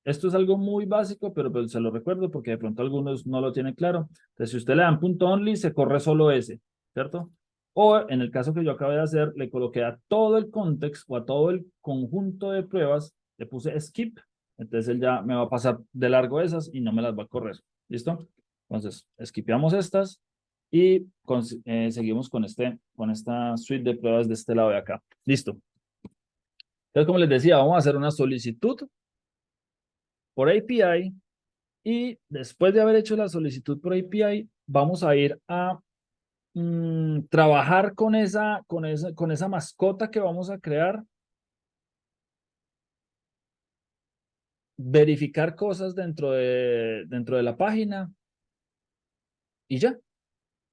Esto es algo muy básico, pero pues se lo recuerdo porque de pronto algunos no lo tienen claro. Entonces, si usted le dan punto only, se corre solo ese, ¿cierto? O en el caso que yo acabé de hacer, le coloqué a todo el context o a todo el conjunto de pruebas, le puse skip, entonces él ya me va a pasar de largo esas y no me las va a correr. ¿Listo? Entonces, skipeamos estas y seguimos con esta suite de pruebas de este lado de acá. Listo. Entonces, como les decía, vamos a hacer una solicitud por API y después de haber hecho la solicitud por API, vamos a ir a trabajar con esa mascota que vamos a crear, verificar cosas dentro de la página y ya,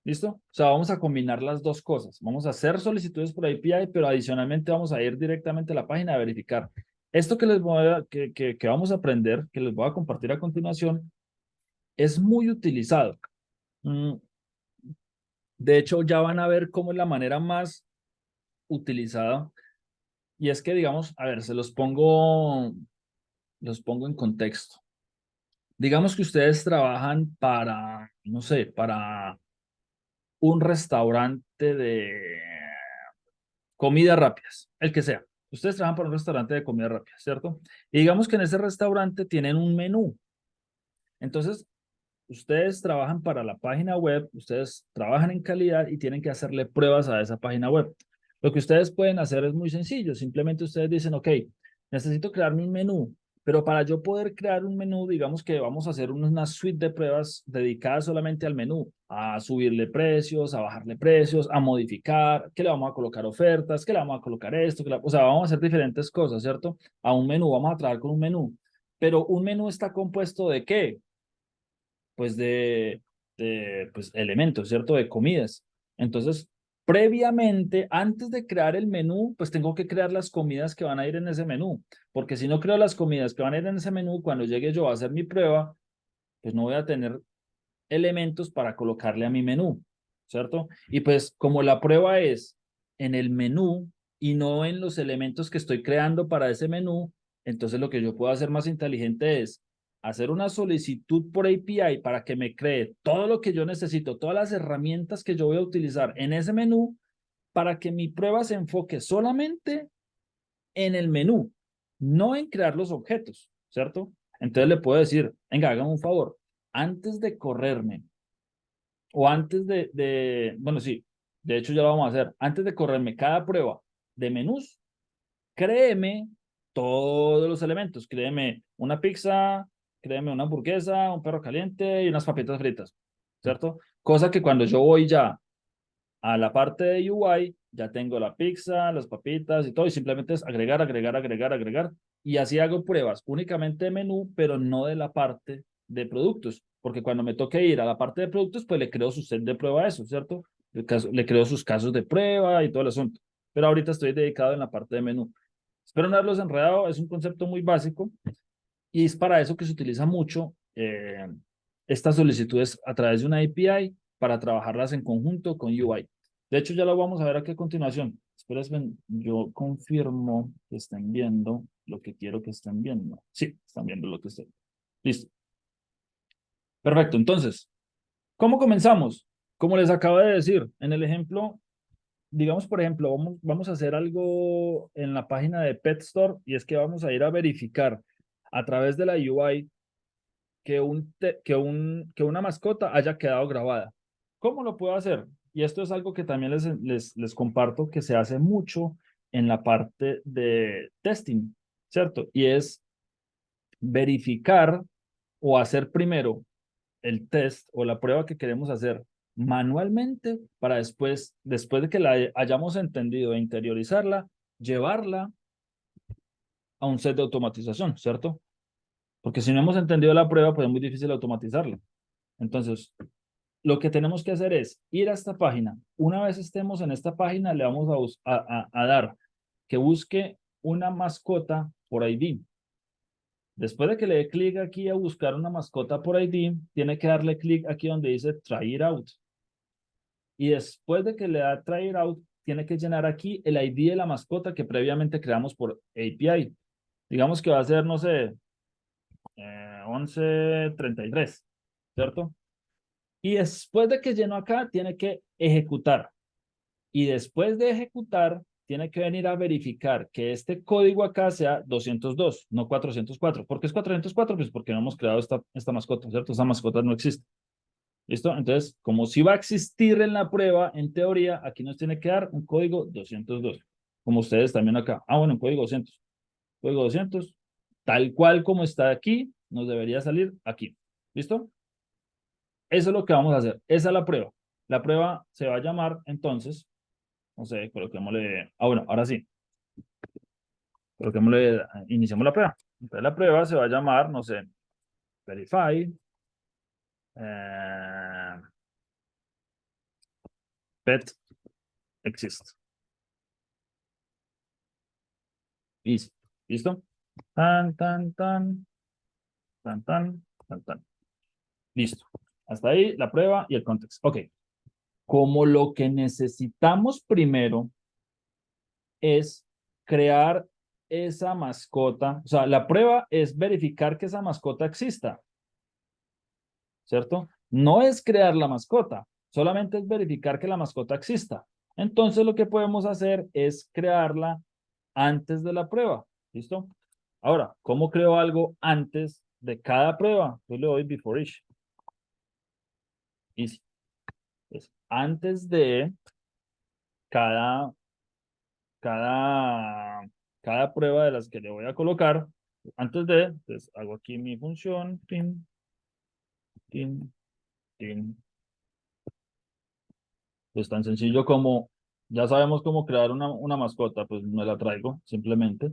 ¿listo? O sea, vamos a combinar las dos cosas. Vamos a hacer solicitudes por API, pero adicionalmente vamos a ir directamente a la página a verificar. Esto que les voy a, que vamos a aprender, que les voy a compartir a continuación, es muy utilizado. Mm, De hecho, ya van a ver cómo es la manera más utilizada. Y es que, digamos, a ver, los pongo en contexto. Digamos que ustedes trabajan para, no sé, para un restaurante de comidas rápidas, el que sea. Ustedes trabajan para un restaurante de comidas rápidas, ¿cierto? Y digamos que en ese restaurante tienen un menú. Entonces, ustedes trabajan para la página web, ustedes trabajan en calidad y tienen que hacerle pruebas a esa página web. Lo que ustedes pueden hacer es muy sencillo. Simplemente ustedes dicen, ok, necesito crearme un menú, pero para yo poder crear un menú, digamos que vamos a hacer una suite de pruebas dedicadas solamente al menú, a subirle precios, a bajarle precios, a modificar, que le vamos a colocar ofertas, que le vamos a colocar esto, o sea, vamos a hacer diferentes cosas, ¿cierto? A un menú, vamos a trabajar con un menú. Pero un menú está compuesto ¿de qué? Pues pues, elementos, ¿cierto? De comidas. Entonces, previamente, antes de crear el menú, pues tengo que crear las comidas que van a ir en ese menú, porque si no creo las comidas que van a ir en ese menú, cuando llegue yo a hacer mi prueba, pues no voy a tener elementos para colocarle a mi menú, ¿cierto? Y pues como la prueba es en el menú y no en los elementos que estoy creando para ese menú, entonces lo que yo puedo hacer más inteligente es hacer una solicitud por API para que me cree todo lo que yo necesito, todas las herramientas que yo voy a utilizar en ese menú para que mi prueba se enfoque solamente en el menú, no en crear los objetos, ¿cierto? Entonces le puedo decir, venga, hágame un favor, antes de correrme o antes bueno, sí, de hecho ya lo vamos a hacer, antes de correrme cada prueba de menús, créeme todos los elementos, créeme una pizza, créeme una hamburguesa, un perro caliente y unas papitas fritas, ¿cierto? Cosa que cuando yo voy ya a la parte de UI, ya tengo la pizza, las papitas y todo, y simplemente es agregar, agregar, agregar, agregar, y así hago pruebas únicamente de menú, pero no de la parte de productos, porque cuando me toque ir a la parte de productos, pues le creo su set de prueba a eso, ¿cierto? Le creo sus casos de prueba y todo el asunto, pero ahorita estoy dedicado en la parte de menú. Espero no haberlos enredado, es un concepto muy básico, y es para eso que se utiliza mucho estas solicitudes a través de una API para trabajarlas en conjunto con UI. De hecho, ya lo vamos a ver aquí a continuación. Esperen, yo confirmo que estén viendo lo que quiero que estén viendo. Sí, están viendo lo que estoy. Listo. Perfecto. Entonces, ¿cómo comenzamos? Como les acabo de decir, en el ejemplo, digamos, por ejemplo, vamos a hacer algo en la página de Pet Store y es que vamos a ir a verificar a través de la UI que una mascota haya quedado grabada. ¿Cómo lo puedo hacer? Y esto es algo que también les comparto que se hace mucho en la parte de testing, ¿cierto? Y es verificar o hacer primero el test o la prueba que queremos hacer manualmente para después de que la hayamos entendido e interiorizarla, llevarla a un set de automatización, ¿cierto? Porque si no hemos entendido la prueba, pues es muy difícil automatizarla. Entonces, lo que tenemos que hacer es ir a esta página. Una vez estemos en esta página, le vamos a dar que busque una mascota por ID. Después de que le dé clic aquí a buscar una mascota por ID, tiene que darle clic aquí donde dice Try it out. Y después de que le da Try it out, tiene que llenar aquí el ID de la mascota que previamente creamos por API. Digamos que va a ser, no sé, 1133, ¿cierto? Y después de que llenó acá, tiene que ejecutar. Y después de ejecutar, tiene que venir a verificar que este código acá sea 202, no 404. ¿Por qué es 404? Pues porque no hemos creado esta mascota, ¿cierto? Esta mascota no existe. ¿Listo? Entonces, como si va a existir en la prueba, en teoría, aquí nos tiene que dar un código 202. Como ustedes también acá. Ah, bueno, un código 200. Código 200, tal cual como está aquí, nos debería salir aquí. ¿Listo? Eso es lo que vamos a hacer. Esa es la prueba. La prueba se va a llamar, entonces, no sé, coloquémosle, bueno, ahora sí, coloquémosle, iniciamos la prueba. Entonces la prueba se va a llamar, no sé, verify, eh, pet exist. Easy. ¿Listo? Tan, tan, tan, tan, tan, tan, tan. Listo. Hasta ahí la prueba y el context. Ok. Como lo que necesitamos primero es crear esa mascota, o sea, la prueba es verificar que esa mascota exista, ¿cierto? No es crear la mascota, solamente es verificar que la mascota exista. Entonces lo que podemos hacer es crearla antes de la prueba, ¿listo? Ahora, ¿cómo creo algo antes de cada prueba? Yo le doy before each. Easy. Pues, antes de cada cada, cada prueba de las que le voy a colocar, antes de, pues hago aquí mi función, tin, tin, tin. Es tan sencillo como, ya sabemos cómo crear una mascota, pues me la traigo simplemente.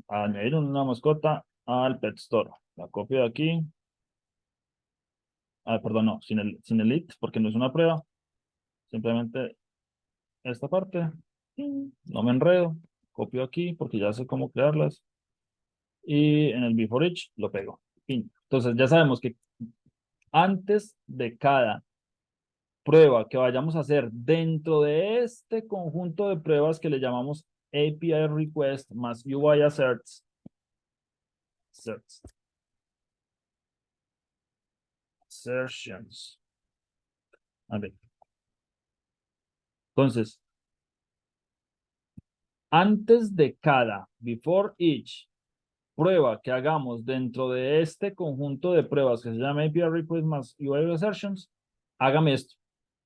Añadir una mascota al Pet Store. La copio de aquí. Perdón, no, sin el it, porque no es una prueba. Simplemente esta parte. No me enredo. Copio aquí porque ya sé cómo crearlas. Y en el before each lo pego. Fin. Entonces ya sabemos que antes de cada prueba que vayamos a hacer dentro de este conjunto de pruebas que le llamamos API request más UI asserts, assertions. A ver. Entonces, antes de cada before each prueba que hagamos dentro de este conjunto de pruebas que se llama API request más UI assertions, hágame esto.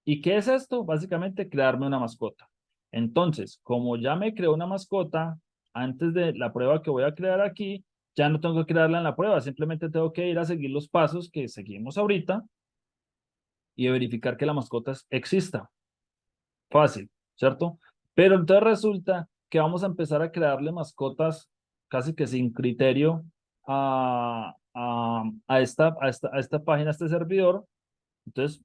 ¿Y qué es esto? Básicamente crearme una mascota. Entonces, como ya me creó una mascota, antes de la prueba que voy a crear aquí, ya no tengo que crearla en la prueba, simplemente tengo que ir a seguir los pasos que seguimos ahorita y verificar que la mascota exista. Fácil, ¿cierto? Pero entonces resulta que vamos a empezar a crearle mascotas casi que sin criterio a esta página, a este servidor. Entonces,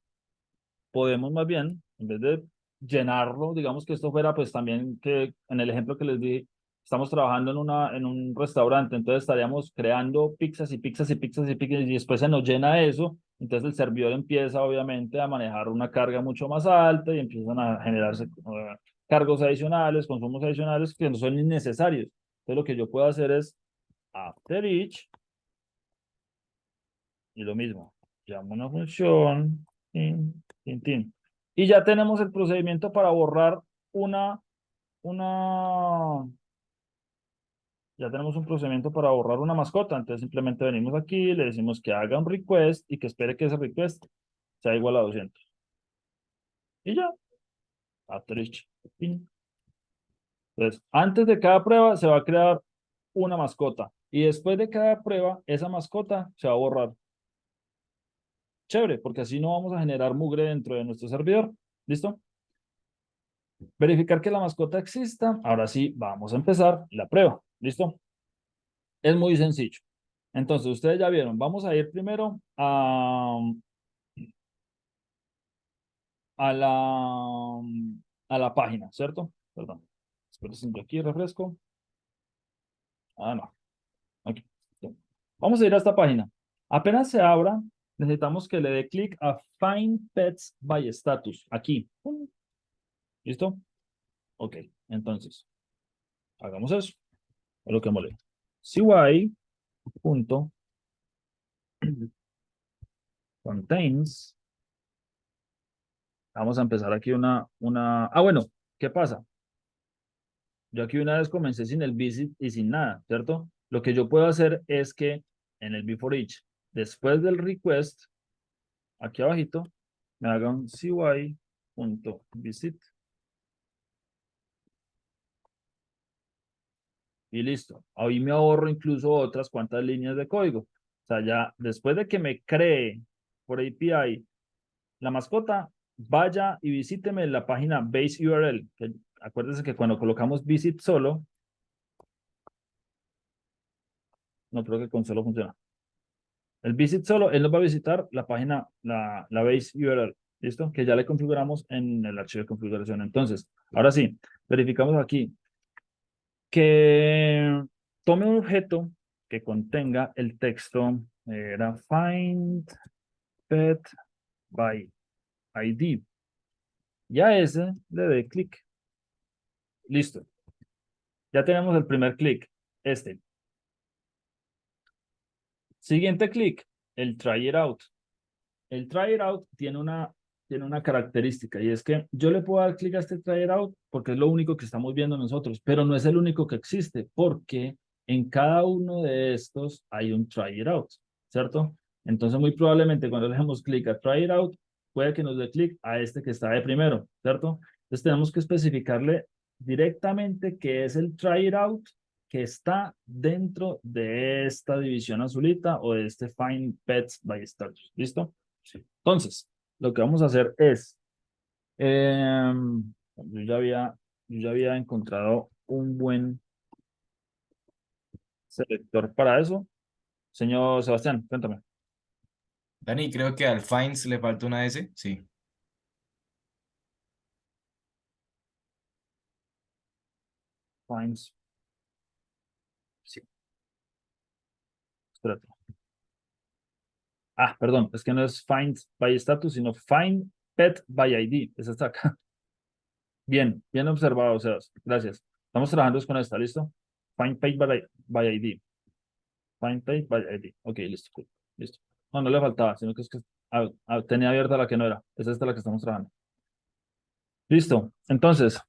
podemos más bien, en vez de llenarlo, digamos que esto fuera pues también que en el ejemplo que les di, estamos trabajando en un restaurante, entonces estaríamos creando pizzas y pizzas y pizzas y pizzas y después se nos llena eso, entonces el servidor empieza obviamente a manejar una carga mucho más alta y empiezan a generarse cargos adicionales, consumos adicionales que no son innecesarios. Entonces lo que yo puedo hacer es after each y lo mismo, llamo una función, tin, tin, tin. Y ya tenemos el procedimiento para borrar una, una, ya tenemos un procedimiento para borrar una mascota. Entonces simplemente venimos aquí, le decimos que haga un request y que espere que ese request sea igual a 200. Y ya, asterisk. Pin. Entonces, antes de cada prueba se va a crear una mascota. Y después de cada prueba, esa mascota se va a borrar. Chévere, porque así no vamos a generar mugre dentro de nuestro servidor. ¿Listo? Verificar que la mascota exista. Ahora sí, vamos a empezar la prueba. ¿Listo? Es muy sencillo. Entonces, ustedes ya vieron. Vamos a ir primero a la página, ¿cierto? Perdón. Esperen, yo aquí refresco. Ah, no. Aquí. Vamos a ir a esta página. Apenas se abra, necesitamos que le dé clic a Find Pets by Status. Aquí. ¡Pum! ¿Listo? Ok. Entonces, hagamos eso. Es lo que molesta. CY punto contains. Vamos a empezar aquí Ah, bueno, ¿qué pasa? Yo aquí una vez comencé sin el visit y sin nada, ¿cierto? Lo que yo puedo hacer es que en el before each, después del request, aquí abajito, me haga un cy.visit y listo. Ahí me ahorro incluso otras cuantas líneas de código. O sea, ya después de que me cree por API la mascota, vaya y visíteme la página base URL. Acuérdense que cuando colocamos visit solo, no creo que con solo funciona. El visit solo, él nos va a visitar la página, la base URL. ¿Listo? Que ya le configuramos en el archivo de configuración. Entonces, ahora sí, verificamos aquí que tome un objeto que contenga el texto, era find pet by ID. Y a ese le dé clic. Listo. Ya tenemos el primer clic, este. Siguiente clic, el try it out. El try it out tiene una característica y es que yo le puedo dar clic a este try it out porque es lo único que estamos viendo nosotros, pero no es el único que existe porque en cada uno de estos hay un try it out, ¿cierto? Entonces muy probablemente cuando le demos clic a try it out, puede que nos dé clic a este que está de primero, ¿cierto? Entonces tenemos que especificarle directamente qué es el try it out que está dentro de esta división azulita o de este find pets by status, ¿listo? Entonces, lo que vamos a hacer es, yo ya había encontrado un buen selector para eso. Señor Sebastián, cuéntame. Dani, creo que al finds le falta una S. Sí. Finds, sí, espérate. Ah, perdón, es que no es find by status, sino find pet by ID. Esa está acá. Bien, bien observado, Sebas. Gracias. Estamos trabajando con esta, ¿listo? Find pet by ID. Find page by ID. Ok, listo. Cool, listo. No, no le faltaba, sino que es que tenía abierta la que no era. Es esta la que estamos trabajando. Listo. Entonces,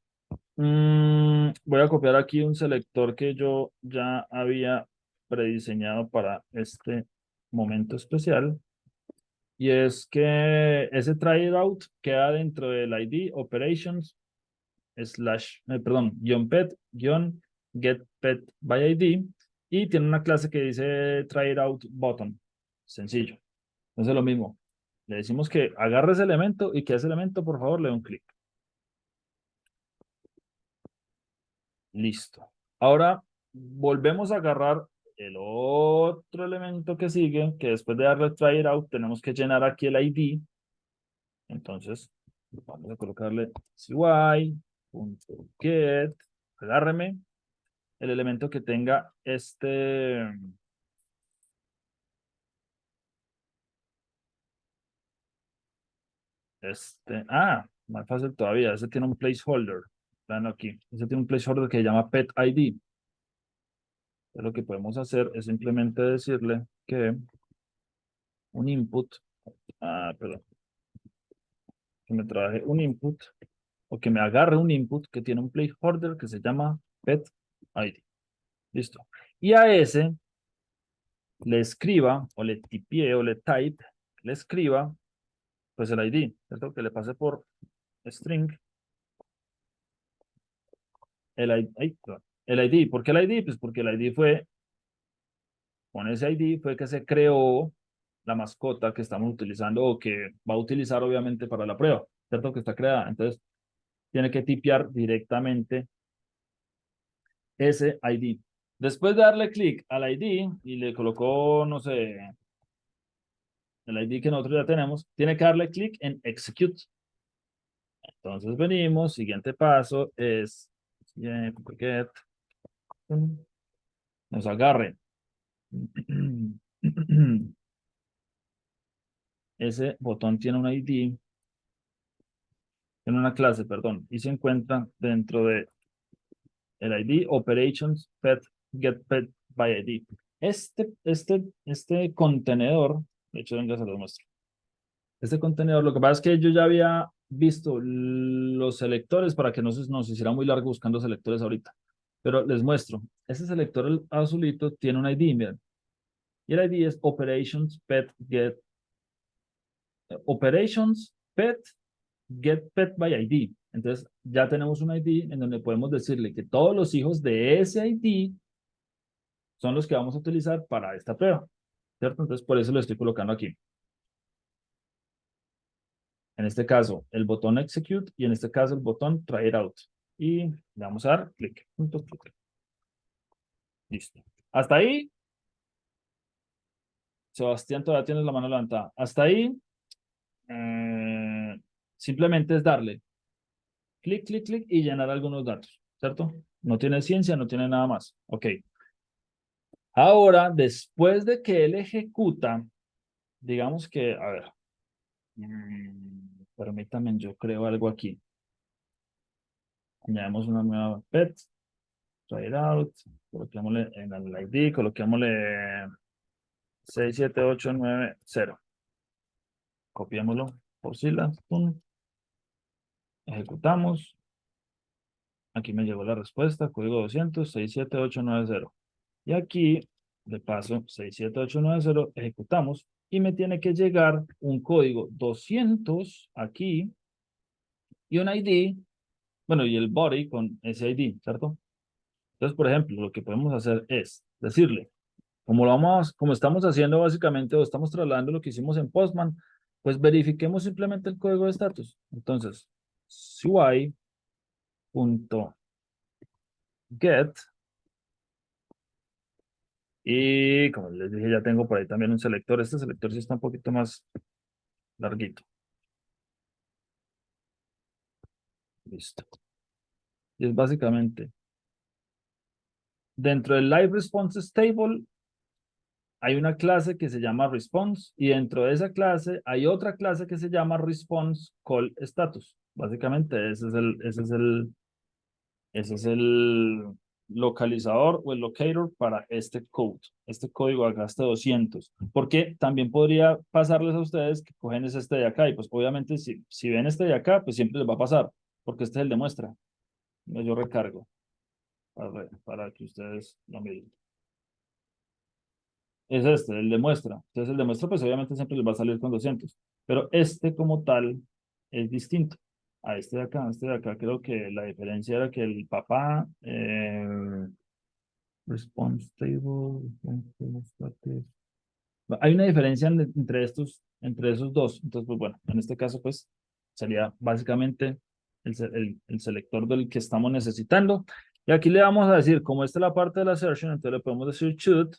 voy a copiar aquí un selector que yo ya había prediseñado para este momento especial. Y es que ese try it out queda dentro del ID operations guión pet guión get pet by ID y tiene una clase que dice try it out button. Sencillo. Entonces lo mismo. Le decimos que agarre ese elemento y que ese elemento, por favor, le dé un clic. Listo. Ahora volvemos a agarrar el otro elemento que sigue, que después de darle try it out, tenemos que llenar aquí el ID. Entonces, vamos a colocarle cy.get, agárreme el elemento que tenga más fácil todavía, ese tiene un placeholder. Vean aquí, ese tiene un placeholder que se llama pet ID. Entonces, lo que podemos hacer es simplemente decirle que un input, perdón, que me traje un input o que me agarre un input que tiene un placeholder que se llama pet ID. Listo. Y a ese le escriba o le tipee o le type, le escriba pues el ID, ¿cierto? Que le pase por string, el ID. ¿Por qué el ID? Pues porque el ID fue, con ese ID fue que se creó la mascota que estamos utilizando o que va a utilizar obviamente para la prueba, ¿cierto? Que está creada. Entonces, tiene que tipear directamente ese ID. Después de darle clic al ID y le colocó, no sé, el ID que nosotros ya tenemos, tiene que darle clic en Execute. Entonces venimos, siguiente paso es get, nos agarre ese botón tiene un ID, tiene una clase, perdón, y se encuentra dentro de el ID operations pet get pet by ID. Este contenedor, de hecho, venga, se lo muestro. Este contenedor, lo que pasa es que yo ya había visto los selectores para que no se nos hiciera muy largo buscando selectores ahorita. Pero les muestro. Ese selector el azulito tiene un ID, miren. Y el ID es operations pet get operations pet get pet by ID. Entonces ya tenemos un ID en donde podemos decirle que todos los hijos de ese ID son los que vamos a utilizar para esta prueba, ¿cierto? Entonces por eso lo estoy colocando aquí. En este caso, el botón Execute y en este caso el botón Try It Out. Y le vamos a dar clic. Listo. Hasta ahí, Sebastián todavía tiene la mano levantada. Hasta ahí, simplemente es darle clic, clic, clic y llenar algunos datos, ¿cierto? No tiene ciencia, no tiene nada más. Ok. Ahora, después de que él ejecuta, digamos que, a ver, permítame, yo creo algo aquí. Añadimos una nueva pet, try it out, coloquémosle en el ID, coloquémosle 67890. Copiémoslo por filas, pum, ejecutamos. Aquí me llegó la respuesta, código 200, 67890. Y aquí, de paso, 67890, ejecutamos y me tiene que llegar un código 200 aquí y un ID, bueno, y el body con ese ID, ¿cierto? Entonces, por ejemplo, lo que podemos hacer es decirle, como estamos haciendo básicamente o estamos trasladando lo que hicimos en Postman, pues verifiquemos simplemente el código de estatus. Entonces, UI.get y como les dije, ya tengo por ahí también un selector. Este selector sí está un poquito más larguito. Listo. Y es básicamente, dentro del Live Responses Table hay una clase que se llama response y dentro de esa clase hay otra clase que se llama response call status. Básicamente ese es el localizador o el locator para este code, este código acá, este 200. Porque también podría pasarles a ustedes que cogen este de acá y pues obviamente si ven este de acá, pues siempre les va a pasar, porque este es el de muestra. Yo recargo para que ustedes lo miren. Es este, el de muestra. Entonces el de muestra pues obviamente siempre les va a salir con 200. Pero este como tal es distinto a este de acá. Este de acá creo que la diferencia era que el papá response table, hay una diferencia entre esos dos. Entonces, pues bueno, en este caso, pues sería básicamente el selector del que estamos necesitando. Y aquí le vamos a decir, como esta es la parte de la assertion, entonces le podemos decir should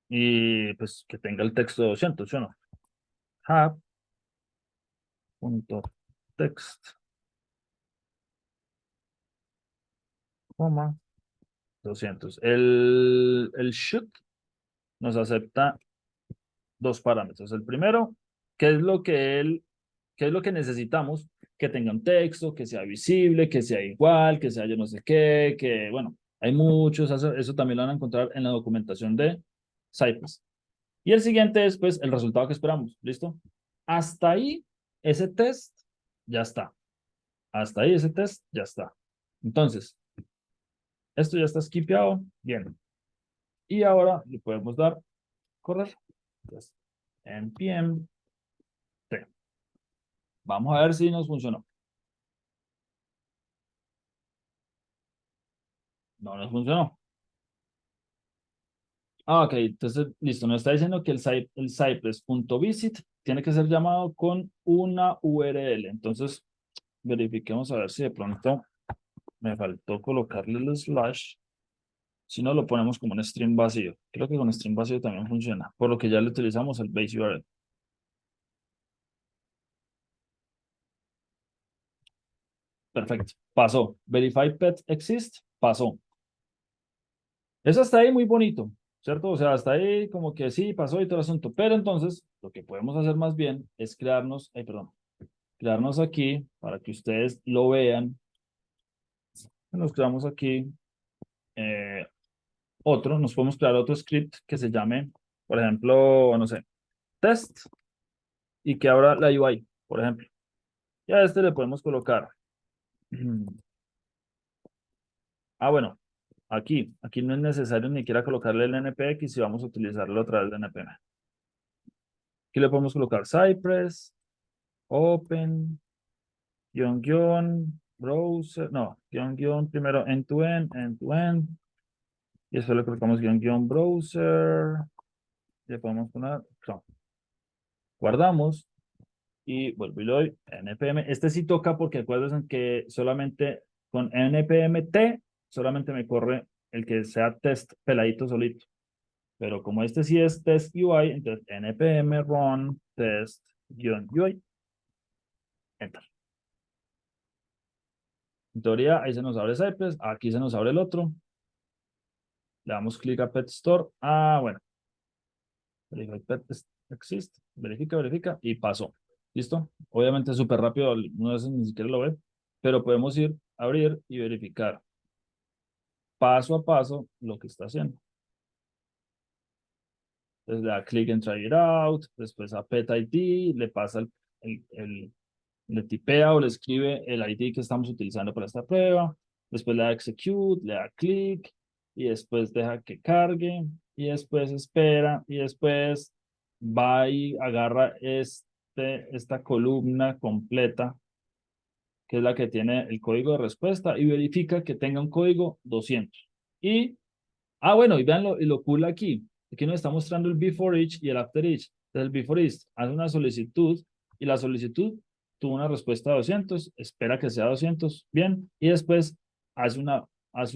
y pues que tenga el texto de 200, ¿sí o no? Have.text, coma, 200. El should nos acepta dos parámetros. El primero, ¿qué es lo que qué es lo que necesitamos? Que tenga un texto, que sea visible, que sea igual, que sea yo no sé qué, que bueno, hay muchos, eso también lo van a encontrar en la documentación de Cypress. Y el siguiente es pues el resultado que esperamos, ¿listo? Hasta ahí ese test ya está. Hasta ahí ese test ya está. Entonces, esto ya está skipeado, bien. Y ahora le podemos dar correr. Entonces, npm Vamos a ver si nos funcionó. No nos funcionó. Ah, ok, entonces, listo. Nos está diciendo que el cypress.visit tiene que ser llamado con una URL. Entonces, verifiquemos a ver si de pronto me faltó colocarle el slash. Si no, lo ponemos como un string vacío. Creo que con string vacío también funciona. Por lo que ya le utilizamos el base URL. Perfecto. Pasó. Verify pet exist. Pasó. Eso está ahí muy bonito, ¿cierto? O sea, hasta ahí como que sí, pasó y todo el asunto. Pero entonces, lo que podemos hacer más bien es crearnos, ay, perdón, crearnos aquí para que ustedes lo vean. Nos creamos aquí eh, nos podemos crear otro script que se llame, por ejemplo, no sé, test y que abra la UI, por ejemplo. Y a este le podemos colocar. Ah, bueno, aquí no es necesario ni siquiera colocarle el npx si vamos a utilizarlo a través de npm. Aquí le podemos colocar Cypress, Open, browser, no, primero end-to-end, y después le colocamos browser, le podemos poner, no, guardamos, y vuelvo y le doy npm. Este sí toca porque acuérdense que solamente con npmt solamente me corre el que sea test peladito solito. Pero como este sí es test UI, entonces npm run test-ui, enter. En teoría, ahí se nos abre Cypress, aquí se nos abre el otro. Le damos clic a Pet Store. Ah, bueno. Verify Pet exist. Verifica, verifica y pasó. ¿Listo? Obviamente es súper rápido, no es ni siquiera lo ve, pero podemos ir, abrir y verificar paso a paso lo que está haciendo. Entonces le da clic en Try It Out, después a Pet ID, le pasa le tipea o le escribe el ID que estamos utilizando para esta prueba, después le da execute, le da clic y después deja que cargue y después espera y después va y agarra esta columna completa que es la que tiene el código de respuesta y verifica que tenga un código 200. Y, bueno, y veanlo, y lo cool aquí. Aquí nos está mostrando el before each y el after each. Entonces el before each hace una solicitud y la solicitud tuvo una respuesta de 200, espera que sea 200, bien, y después hace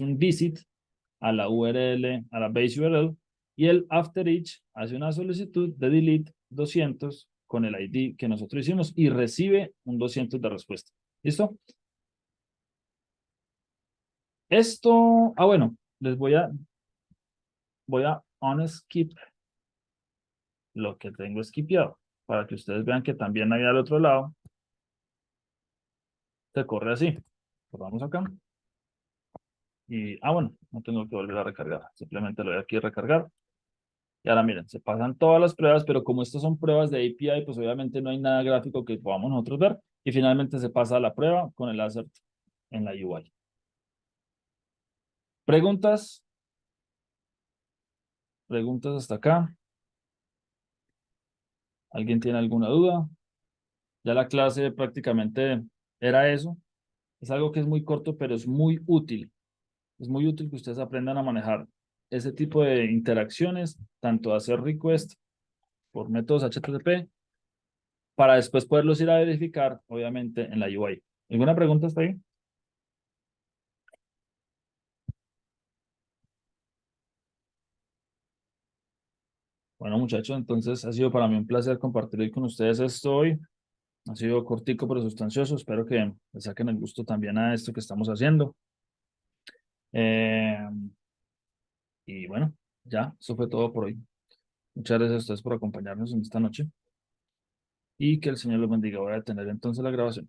un visit a la URL, a la base URL, y el after each hace una solicitud de delete 200 con el ID que nosotros hicimos y recibe un 200 de respuesta. ¿Listo? Esto, bueno, voy a unskip lo que tengo skipeado para que ustedes vean que también ahí al otro lado se corre así. Pues vamos acá. Y, bueno, no tengo que volver a recargar. Simplemente lo voy aquí a recargar. Y ahora miren, se pasan todas las pruebas, pero como estas son pruebas de API, pues obviamente no hay nada gráfico que podamos nosotros ver. Y finalmente se pasa la prueba con el assert en la UI. ¿Preguntas? ¿Preguntas hasta acá? ¿Alguien tiene alguna duda? Ya la clase prácticamente era eso. Es algo que es muy corto, pero es muy útil. Es muy útil que ustedes aprendan a manejar ese tipo de interacciones, tanto hacer request por métodos HTTP, para después poderlos ir a verificar, obviamente, en la UI. ¿Alguna pregunta hasta ahí? Bueno, muchachos, entonces ha sido para mí un placer compartir hoy con ustedes esto hoy. Ha sido cortico pero sustancioso. Espero que le saquen el gusto también a esto que estamos haciendo. Eh, y bueno, ya, eso fue todo por hoy. Muchas gracias a ustedes por acompañarnos en esta noche y que el Señor los bendiga. Voy a detener entonces la grabación.